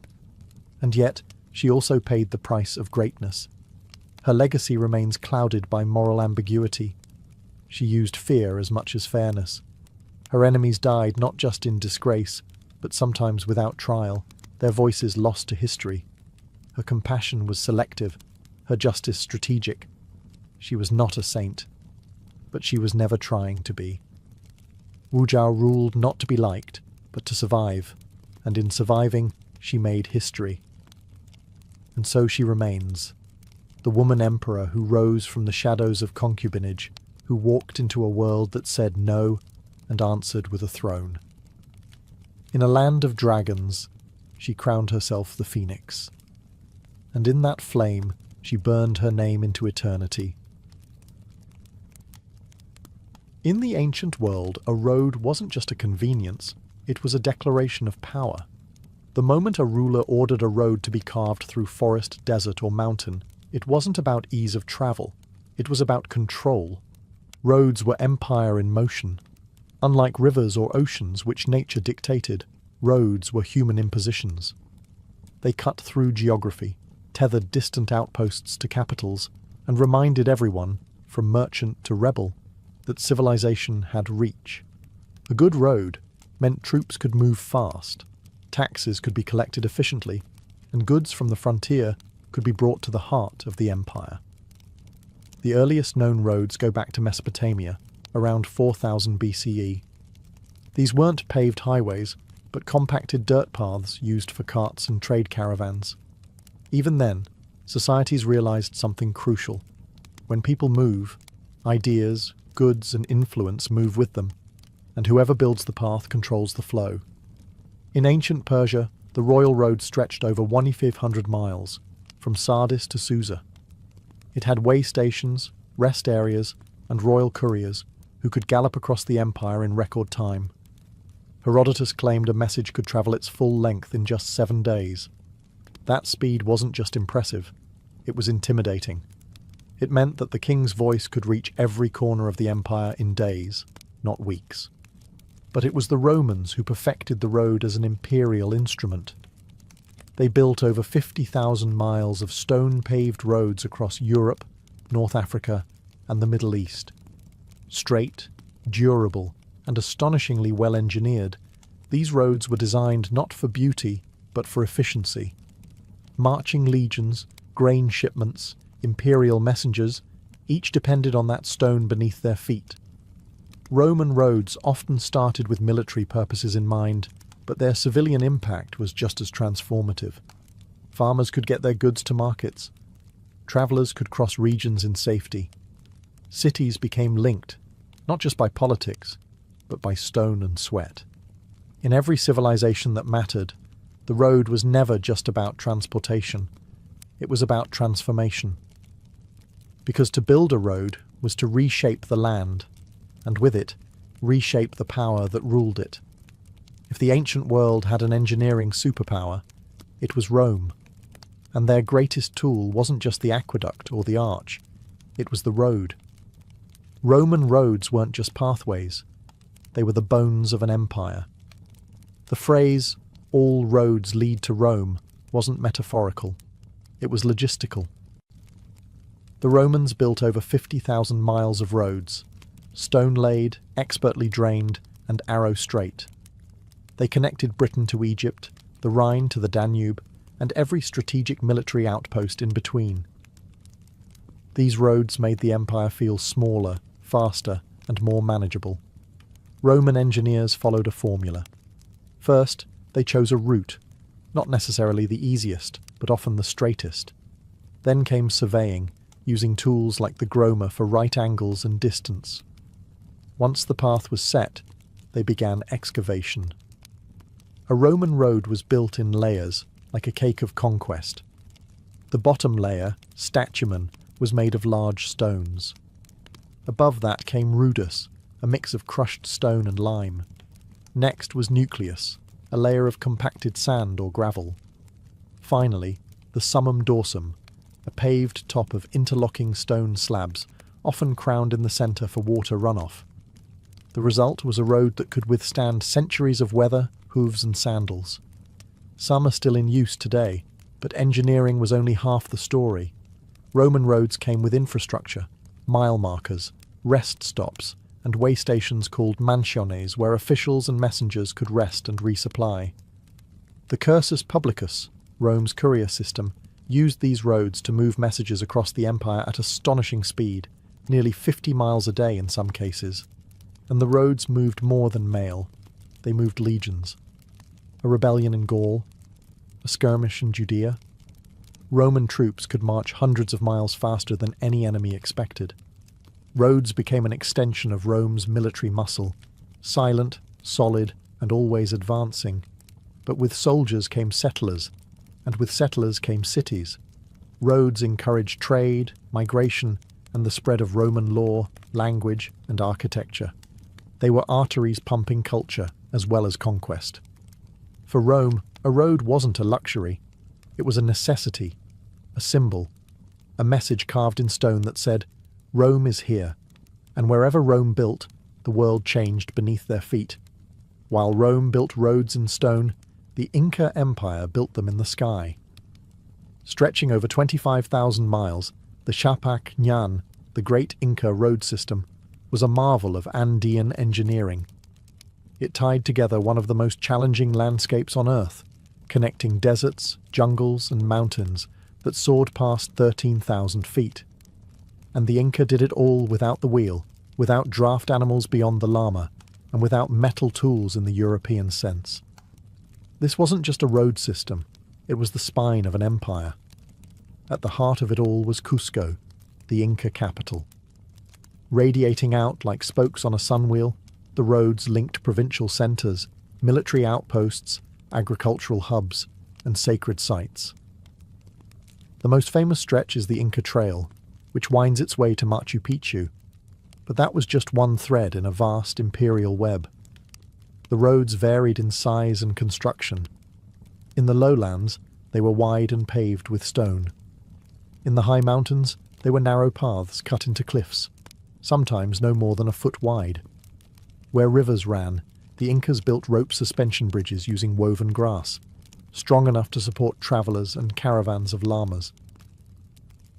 And yet, she also paid the price of greatness. Her legacy remains clouded by moral ambiguity. She used fear as much as fairness. Her enemies died not just in disgrace, but sometimes without trial, their voices lost to history. Her compassion was selective, her justice strategic. She was not a saint, but she was never trying to be. Wu Zhao ruled not to be liked, but to survive, and in surviving, she made history. And so she remains, the woman emperor who rose from the shadows of concubinage, who walked into a world that said no and answered with a throne. In a land of dragons, she crowned herself the phoenix. And in that flame, she burned her name into eternity. In the ancient world, a road wasn't just a convenience, it was a declaration of power. The moment a ruler ordered a road to be carved through forest, desert, or mountain, it wasn't about ease of travel, it was about control. Roads were empire in motion. Unlike rivers or oceans which nature dictated, roads were human impositions. They cut through geography, tethered distant outposts to capitals, and reminded everyone, from merchant to rebel, that civilization had reach. A good road meant troops could move fast, taxes could be collected efficiently, and goods from the frontier could be brought to the heart of the empire. The earliest known roads go back to Mesopotamia, around 4000 BCE. These weren't paved highways, but compacted dirt paths used for carts and trade caravans. Even then, societies realized something crucial. When people move, ideas, goods, and influence move with them, and whoever builds the path controls the flow. In ancient Persia, the royal road stretched over 1,500 miles, from Sardis to Susa. It had way stations, rest areas, and royal couriers who could gallop across the empire in record time. Herodotus claimed a message could travel its full length in just 7 days. That speed wasn't just impressive, it was intimidating. It meant that the king's voice could reach every corner of the empire in days, not weeks. But it was the Romans who perfected the road as an imperial instrument. They built over 50,000 miles of stone-paved roads across Europe, North Africa, and the Middle East. Straight, durable, and astonishingly well-engineered, these roads were designed not for beauty, but for efficiency. Marching legions, grain shipments, imperial messengers, each depended on that stone beneath their feet. Roman roads often started with military purposes in mind, but their civilian impact was just as transformative. Farmers could get their goods to markets. Travelers could cross regions in safety. Cities became linked, not just by politics, but by stone and sweat. In every civilization that mattered, the road was never just about transportation. It was about transformation. Because to build a road was to reshape the land, and with it, reshape the power that ruled it. If the ancient world had an engineering superpower, it was Rome. And their greatest tool wasn't just the aqueduct or the arch, it was the road. Roman roads weren't just pathways, they were the bones of an empire. The phrase, "all roads lead to Rome," wasn't metaphorical, it was logistical. The Romans built over 50,000 miles of roads, stone-laid, expertly drained, and arrow-straight. They connected Britain to Egypt, the Rhine to the Danube, and every strategic military outpost in between. These roads made the empire feel smaller, faster, and more manageable. Roman engineers followed a formula. First, they chose a route, not necessarily the easiest, but often the straightest. Then came surveying, using tools like the groma for right angles and distance. Once the path was set, they began excavation. A Roman road was built in layers, like a cake of conquest. The bottom layer, statumen, was made of large stones. Above that came rudus, a mix of crushed stone and lime. Next was nucleus, a layer of compacted sand or gravel. Finally, the summum dorsum, a paved top of interlocking stone slabs, often crowned in the centre for water runoff. The result was a road that could withstand centuries of weather, hooves and sandals. Some are still in use today, but engineering was only half the story. Roman roads came with infrastructure, mile markers, rest stops, and way stations called mansiones where officials and messengers could rest and resupply. The cursus publicus, Rome's courier system, used these roads to move messages across the empire at astonishing speed, nearly 50 miles a day in some cases. And the roads moved more than mail. They moved legions. A rebellion in Gaul, a skirmish in Judea. Roman troops could march hundreds of miles faster than any enemy expected. Roads became an extension of Rome's military muscle, silent, solid, and always advancing. But with soldiers came settlers, and with settlers came cities. Roads encouraged trade, migration, and the spread of Roman law, language, and architecture. They were arteries pumping culture as well as conquest. For Rome, a road wasn't a luxury. It was a necessity, a symbol, a message carved in stone that said, Rome is here, and wherever Rome built, the world changed beneath their feet. While Rome built roads in stone, the Inca Empire built them in the sky. Stretching over 25,000 miles, the Chapak Ñan, the great Inca road system, was a marvel of Andean engineering. It tied together one of the most challenging landscapes on Earth, connecting deserts, jungles, and mountains that soared past 13,000 feet. And the Inca did it all without the wheel, without draft animals beyond the llama, and without metal tools in the European sense. This wasn't just a road system, it was the spine of an empire. At the heart of it all was Cusco, the Inca capital. Radiating out like spokes on a sunwheel, the roads linked provincial centres, military outposts, agricultural hubs, and sacred sites. The most famous stretch is the Inca Trail, which winds its way to Machu Picchu, but that was just one thread in a vast imperial web. The roads varied in size and construction. In the lowlands, they were wide and paved with stone. In the high mountains, they were narrow paths cut into cliffs, sometimes no more than a foot wide. Where rivers ran, The Incas built rope suspension bridges using woven grass, strong enough to support travelers and caravans of llamas.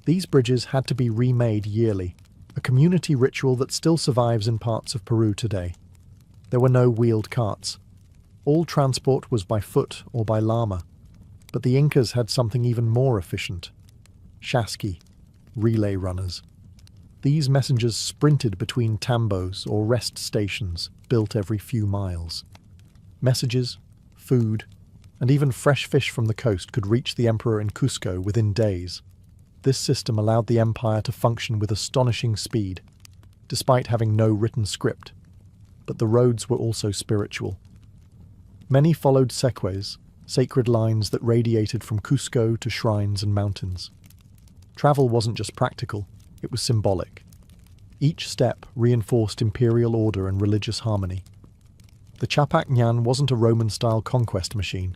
These bridges had to be remade yearly, a community ritual that still survives in parts of Peru today. There were no wheeled carts. All transport was by foot or by llama. But the Incas had something even more efficient: chasqui, relay runners. These messengers sprinted between tambos or rest stations built every few miles. Messages, food, and even fresh fish from the coast could reach the emperor in Cusco within days. This system allowed the empire to function with astonishing speed, despite having no written script. But the roads were also spiritual. Many followed seques, sacred lines that radiated from Cusco to shrines and mountains. Travel wasn't just practical, it was symbolic. Each step reinforced imperial order and religious harmony. The Chapak Ñan wasn't a Roman-style conquest machine.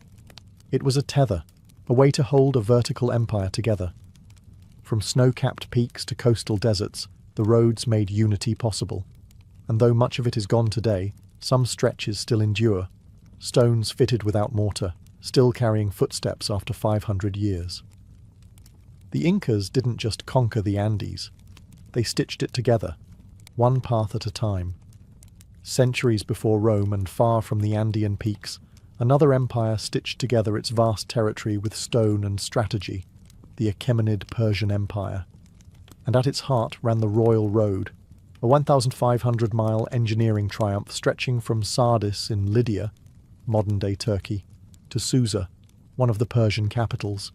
It was a tether, a way to hold a vertical empire together. From snow-capped peaks to coastal deserts, the roads made unity possible. And though much of it is gone today, some stretches still endure, stones fitted without mortar, still carrying footsteps after 500 years. The Incas didn't just conquer the Andes. They stitched it together, one path at a time. Centuries before Rome and far from the Andean peaks, another empire stitched together its vast territory with stone and strategy, the Achaemenid Persian Empire. And at its heart ran the Royal Road, a 1,500-mile engineering triumph stretching from Sardis in Lydia, modern-day Turkey, to Susa, one of the Persian capitals.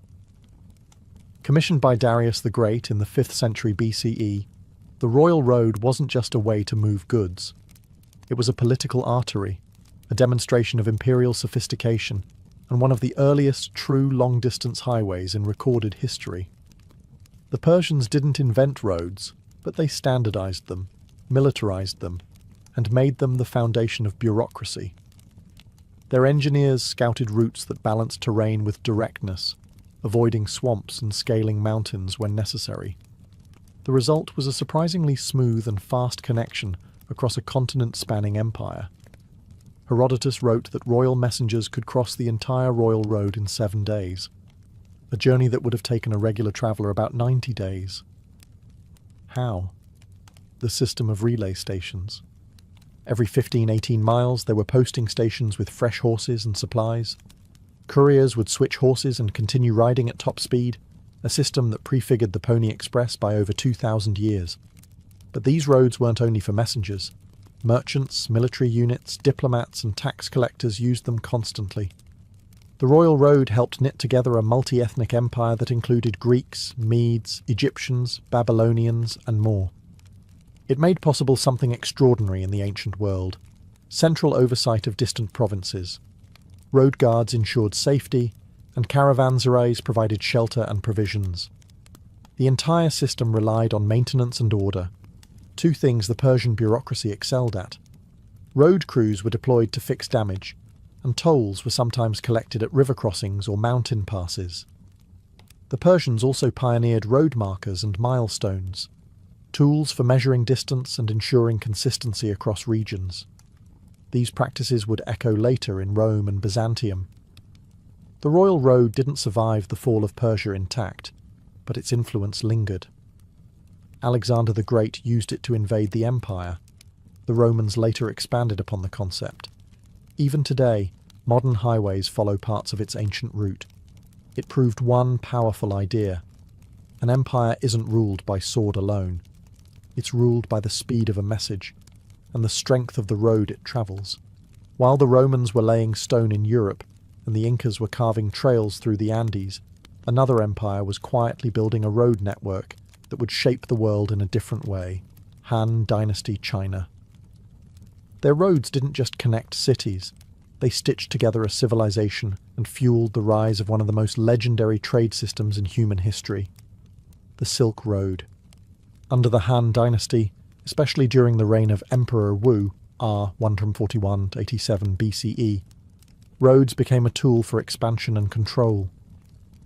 Commissioned by Darius the Great in the 5th century BCE, the Royal Road wasn't just a way to move goods. It was a political artery, a demonstration of imperial sophistication, and one of the earliest true long-distance highways in recorded history. The Persians didn't invent roads, but they standardized them, militarized them, and made them the foundation of bureaucracy. Their engineers scouted routes that balanced terrain with directness, avoiding swamps and scaling mountains when necessary. The result was a surprisingly smooth and fast connection across a continent-spanning empire. Herodotus wrote that royal messengers could cross the entire royal road in 7 days, a journey that would have taken a regular traveller about 90 days. How? The system of relay stations. Every 15-18 miles there were posting stations with fresh horses and supplies. Couriers would switch horses and continue riding at top speed, a system that prefigured the Pony Express by over 2,000 years. But these roads weren't only for messengers. Merchants, military units, diplomats and tax collectors used them constantly. The Royal Road helped knit together a multi-ethnic empire that included Greeks, Medes, Egyptians, Babylonians and more. It made possible something extraordinary in the ancient world: central oversight of distant provinces. Road guards ensured safety, and caravanserais provided shelter and provisions. The entire system relied on maintenance and order, two things the Persian bureaucracy excelled at. Road crews were deployed to fix damage, and tolls were sometimes collected at river crossings or mountain passes. The Persians also pioneered road markers and milestones, tools for measuring distance and ensuring consistency across regions. These practices would echo later in Rome and Byzantium. The Royal Road didn't survive the fall of Persia intact, but its influence lingered. Alexander the Great used it to invade the empire. The Romans later expanded upon the concept. Even today, modern highways follow parts of its ancient route. It proved one powerful idea: an empire isn't ruled by sword alone. It's ruled by the speed of a message and the strength of the road it travels. While the Romans were laying stone in Europe and the Incas were carving trails through the Andes, another empire was quietly building a road network that would shape the world in a different way: Han Dynasty China. Their roads didn't just connect cities, they stitched together a civilization and fueled the rise of one of the most legendary trade systems in human history: the Silk Road. Under the Han Dynasty, especially during the reign of Emperor Wu, r. 141–87 BCE, roads became a tool for expansion and control.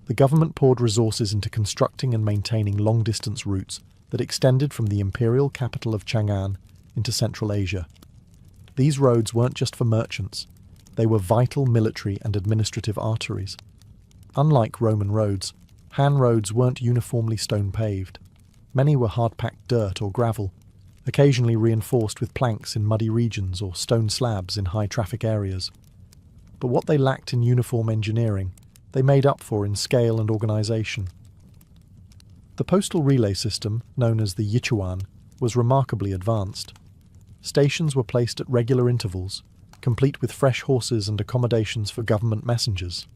The government poured resources into constructing and maintaining long-distance routes that extended from the imperial capital of Chang'an into Central Asia. These roads weren't just for merchants, they were vital military and administrative arteries. Unlike Roman roads, Han roads weren't uniformly stone-paved. Many were hard-packed dirt or gravel, occasionally reinforced with planks in muddy regions or stone slabs in high-traffic areas. But what they lacked in uniform engineering, they made up for in scale and organisation. The postal relay system, known as the Yichuan, was remarkably advanced. Stations were placed at regular intervals, complete with fresh horses and accommodations for government messengers.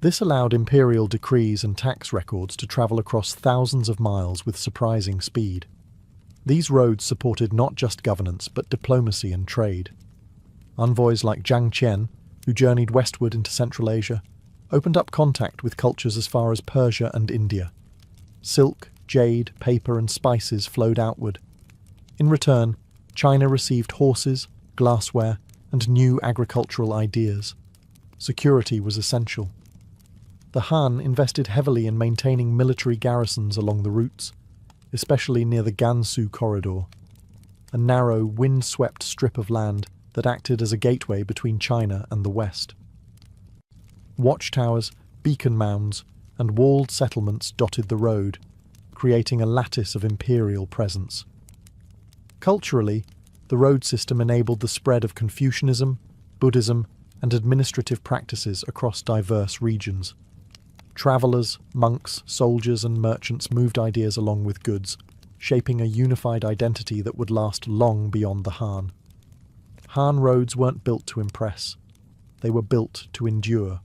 This allowed imperial decrees and tax records to travel across thousands of miles with surprising speed. These roads supported not just governance but diplomacy and trade. Envoys like Zhang Qian, who journeyed westward into Central Asia, opened up contact with cultures as far as Persia and India. Silk, jade, paper and spices flowed outward. In return, China received horses, glassware, and new agricultural ideas. Security was essential. The Han invested heavily in maintaining military garrisons along the routes, especially near the Gansu corridor, a narrow, wind-swept strip of land that acted as a gateway between China and the West. Watchtowers, beacon mounds, and walled settlements dotted the road, creating a lattice of imperial presence. Culturally, the road system enabled the spread of Confucianism, Buddhism, and administrative practices across diverse regions. Travellers, monks, soldiers, and merchants moved ideas along with goods, shaping a unified identity that would last long beyond the Han. Han roads weren't built to impress. They were built to endure.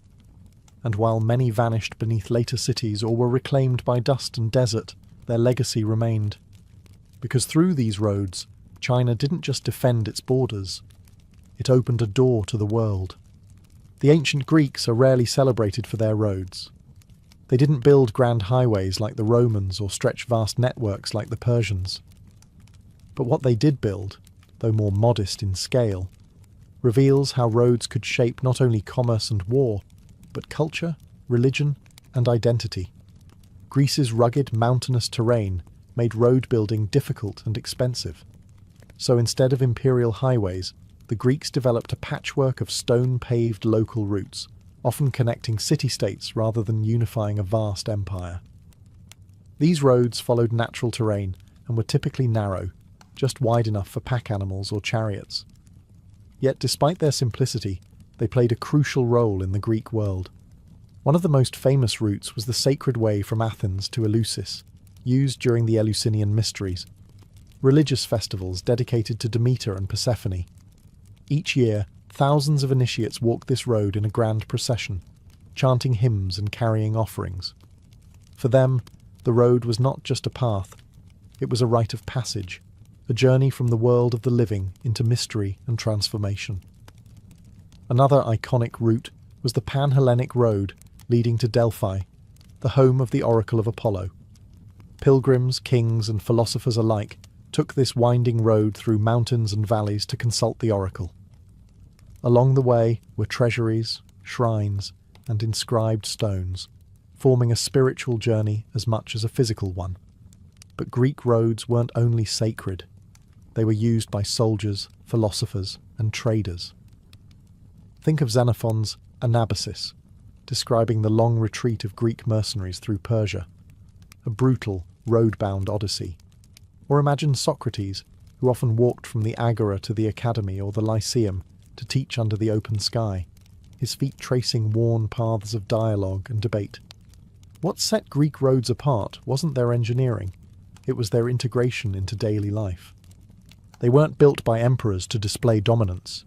And while many vanished beneath later cities or were reclaimed by dust and desert, their legacy remained. Because through these roads, China didn't just defend its borders, it opened a door to the world. The ancient Greeks are rarely celebrated for their roads. They didn't build grand highways like the Romans or stretch vast networks like the Persians. But what they did build, though more modest in scale, reveals how roads could shape not only commerce and war, but culture, religion, and identity. Greece's rugged, mountainous terrain made road building difficult and expensive. So instead of imperial highways, the Greeks developed a patchwork of stone-paved local routes, often connecting city-states rather than unifying a vast empire. These roads followed natural terrain and were typically narrow, just wide enough for pack animals or chariots. Yet despite their simplicity, they played a crucial role in the Greek world. One of the most famous routes was the sacred way from Athens to Eleusis, used during the Eleusinian Mysteries, religious festivals dedicated to Demeter and Persephone. Each year, thousands of initiates walked this road in a grand procession, chanting hymns and carrying offerings. For them, the road was not just a path, it was a rite of passage, a journey from the world of the living into mystery and transformation. Another iconic route was the Pan-Hellenic Road leading to Delphi, the home of the Oracle of Apollo. Pilgrims, kings, and philosophers alike took this winding road through mountains and valleys to consult the oracle. Along the way were treasuries, shrines, and inscribed stones, forming a spiritual journey as much as a physical one. But Greek roads weren't only sacred. They were used by soldiers, philosophers, and traders. Think of Xenophon's Anabasis, describing the long retreat of Greek mercenaries through Persia, a brutal, road-bound odyssey. Or imagine Socrates, who often walked from the Agora to the Academy or the Lyceum to teach under the open sky, his feet tracing worn paths of dialogue and debate. What set Greek roads apart wasn't their engineering, it was their integration into daily life. They weren't built by emperors to display dominance.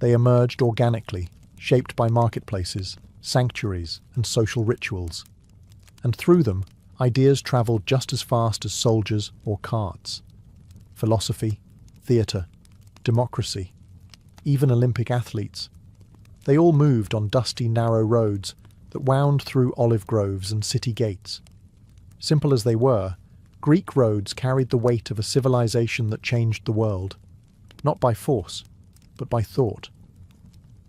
They emerged organically, shaped by marketplaces, sanctuaries, and social rituals. And through them, ideas travelled just as fast as soldiers or carts. Philosophy, theatre, democracy, even Olympic athletes. They all moved on dusty, narrow roads that wound through olive groves and city gates. Simple as they were, Greek roads carried the weight of a civilization that changed the world, not by force, but by thought.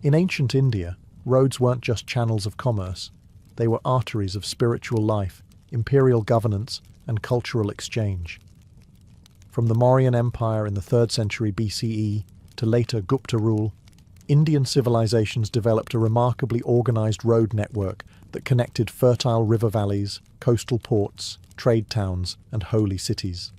In ancient India, roads weren't just channels of commerce, they were arteries of spiritual life, imperial governance, and cultural exchange. From the Mauryan Empire in the 3rd century BCE to to later Gupta rule, Indian civilizations developed a remarkably organized road network that connected fertile river valleys, coastal ports, trade towns, and holy cities.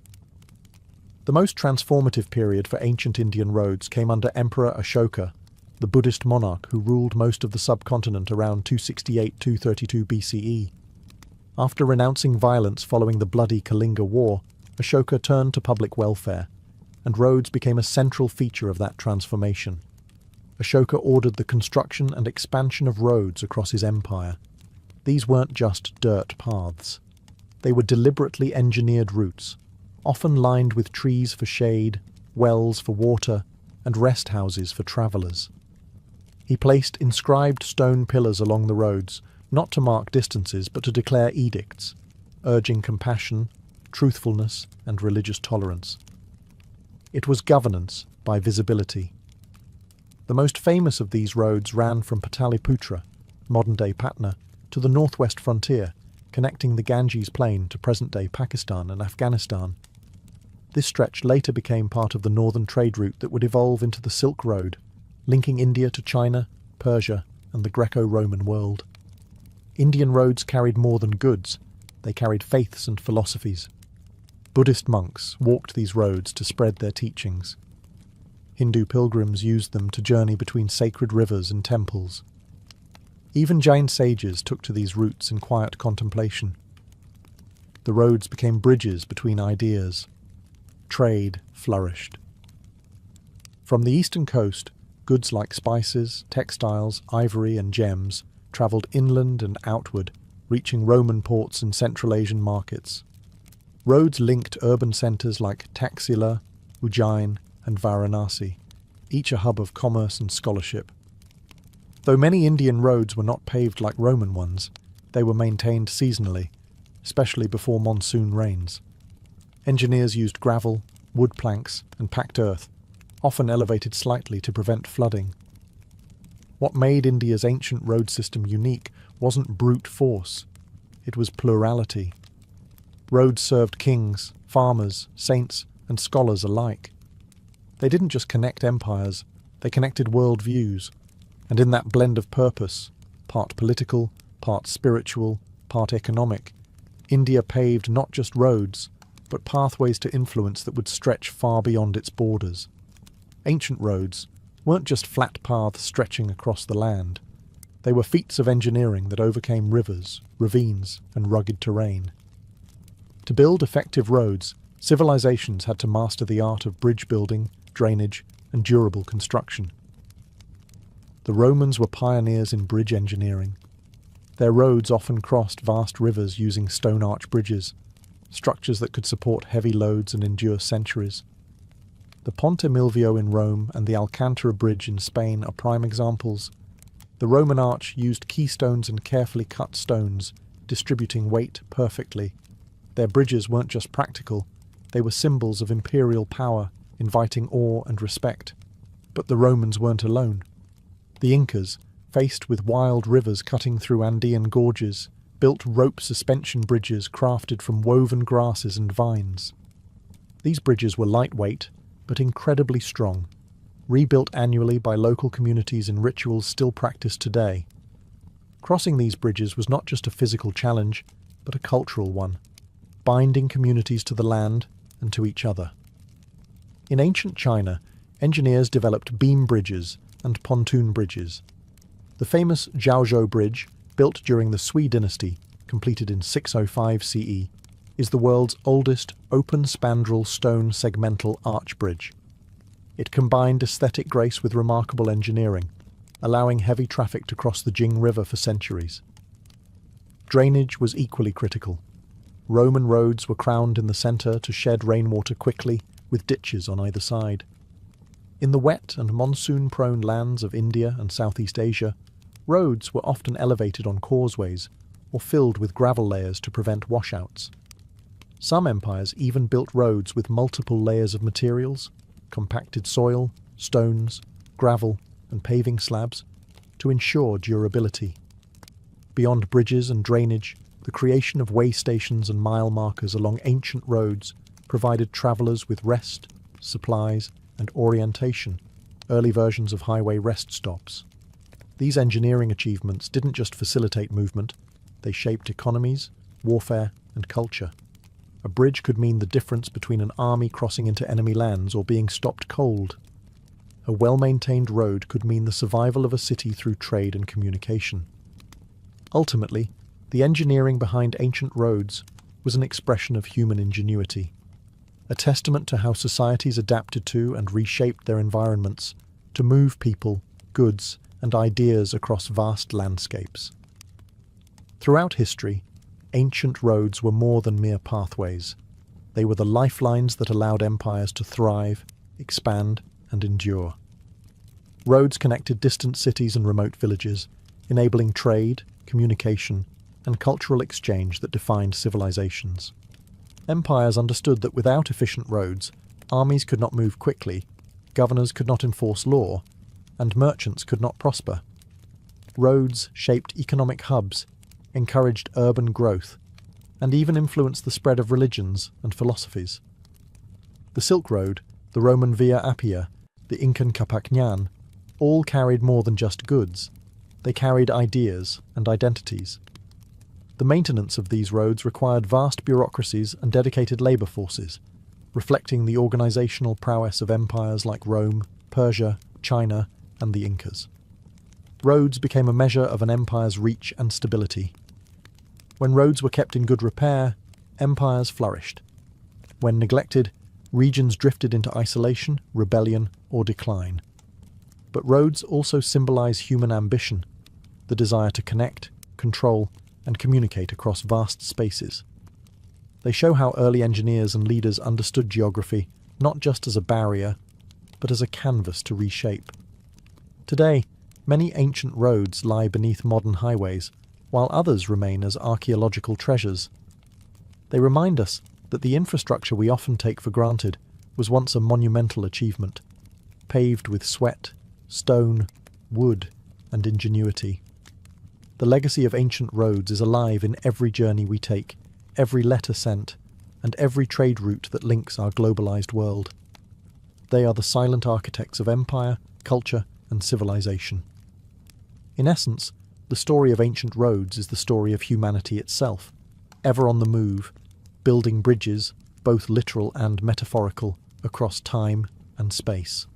The most transformative period for ancient Indian roads came under Emperor Ashoka, the Buddhist monarch who ruled most of the subcontinent around 268–232 BCE. After renouncing violence following the bloody Kalinga War, Ashoka turned to public welfare, and roads became a central feature of that transformation. Ashoka ordered the construction and expansion of roads across his empire. These weren't just dirt paths. They were deliberately engineered routes, often lined with trees for shade, wells for water, and rest houses for travellers. He placed inscribed stone pillars along the roads, not to mark distances but to declare edicts, urging compassion, truthfulness, and religious tolerance. It was governance by visibility. The most famous of these roads ran from Pataliputra, modern-day Patna, to the northwest frontier, connecting the Ganges Plain to present-day Pakistan and Afghanistan. This stretch later became part of the northern trade route that would evolve into the Silk Road, linking India to China, Persia, and the Greco-Roman world. Indian roads carried more than goods, they carried faiths and philosophies. Buddhist monks walked these roads to spread their teachings. Hindu pilgrims used them to journey between sacred rivers and temples. Even Jain sages took to these routes in quiet contemplation. The roads became bridges between ideas. Trade flourished. From the eastern coast, goods like spices, textiles, ivory, and gems travelled inland and outward, reaching Roman ports and Central Asian markets. Roads linked urban centres like Taxila, Ujjain, and Varanasi, each a hub of commerce and scholarship. Though many Indian roads were not paved like Roman ones, they were maintained seasonally, especially before monsoon rains. Engineers used gravel, wood planks, and packed earth, often elevated slightly to prevent flooding. What made India's ancient road system unique wasn't brute force, it was plurality. Roads served kings, farmers, saints, and scholars alike. They didn't just connect empires, they connected world views, and in that blend of purpose, part political, part spiritual, part economic, India paved not just roads, but pathways to influence that would stretch far beyond its borders. Ancient roads weren't just flat paths stretching across the land. They were feats of engineering that overcame rivers, ravines, and rugged terrain. To build effective roads, civilizations had to master the art of bridge building, drainage, and durable construction. The Romans were pioneers in bridge engineering. Their roads often crossed vast rivers using stone arch bridges, structures that could support heavy loads and endure centuries. The Ponte Milvio in Rome and the Alcantara Bridge in Spain are prime examples. The Roman arch used keystones and carefully cut stones, distributing weight perfectly. Their bridges weren't just practical, they were symbols of imperial power, inviting awe and respect. But the Romans weren't alone. The Incas, faced with wild rivers cutting through Andean gorges, built rope suspension bridges crafted from woven grasses and vines. These bridges were lightweight, but incredibly strong, rebuilt annually by local communities in rituals still practiced today. Crossing these bridges was not just a physical challenge, but a cultural one, binding communities to the land and to each other. In ancient China, engineers developed beam bridges and pontoon bridges. The famous Zhaozhou Bridge, built during the Sui dynasty, completed in 605 CE, is the world's oldest open spandrel stone segmental arch bridge. It combined aesthetic grace with remarkable engineering, allowing heavy traffic to cross the Jing River for centuries. Drainage was equally critical. Roman roads were crowned in the centre to shed rainwater quickly, with ditches on either side. In the wet and monsoon-prone lands of India and Southeast Asia, roads were often elevated on causeways or filled with gravel layers to prevent washouts. Some empires even built roads with multiple layers of materials, compacted soil, stones, gravel, and paving slabs, to ensure durability. Beyond bridges and drainage, the creation of way stations and mile markers along ancient roads provided travellers with rest, supplies, and orientation, early versions of highway rest stops. These engineering achievements didn't just facilitate movement, they shaped economies, warfare, and culture. A bridge could mean the difference between an army crossing into enemy lands or being stopped cold. A well-maintained road could mean the survival of a city through trade and communication. Ultimately, the engineering behind ancient roads was an expression of human ingenuity, a testament to how societies adapted to and reshaped their environments to move people, goods, and ideas across vast landscapes. Throughout history, ancient roads were more than mere pathways. They were the lifelines that allowed empires to thrive, expand, and endure. Roads connected distant cities and remote villages, enabling trade, communication, and cultural exchange that defined civilizations. Empires understood that without efficient roads, armies could not move quickly, governors could not enforce law, and merchants could not prosper. Roads shaped economic hubs, encouraged urban growth, and even influenced the spread of religions and philosophies. The Silk Road, the Roman Via Appia, the Incan Capacñan, all carried more than just goods. They carried ideas and identities. The maintenance of these roads required vast bureaucracies and dedicated labour forces, reflecting the organisational prowess of empires like Rome, Persia, China, and the Incas. Roads became a measure of an empire's reach and stability. When roads were kept in good repair, empires flourished. When neglected, regions drifted into isolation, rebellion, or decline. But roads also symbolize human ambition, the desire to connect, control, and communicate across vast spaces. They show how early engineers and leaders understood geography not just as a barrier, but as a canvas to reshape. Today, many ancient roads lie beneath modern highways, while others remain as archaeological treasures. They remind us that the infrastructure we often take for granted was once a monumental achievement, paved with sweat, stone, wood, and ingenuity. The legacy of ancient roads is alive in every journey we take, every letter sent, and every trade route that links our globalized world. They are the silent architects of empire, culture, and civilization. In essence, the story of ancient roads is the story of humanity itself, ever on the move, building bridges, both literal and metaphorical, across time and space.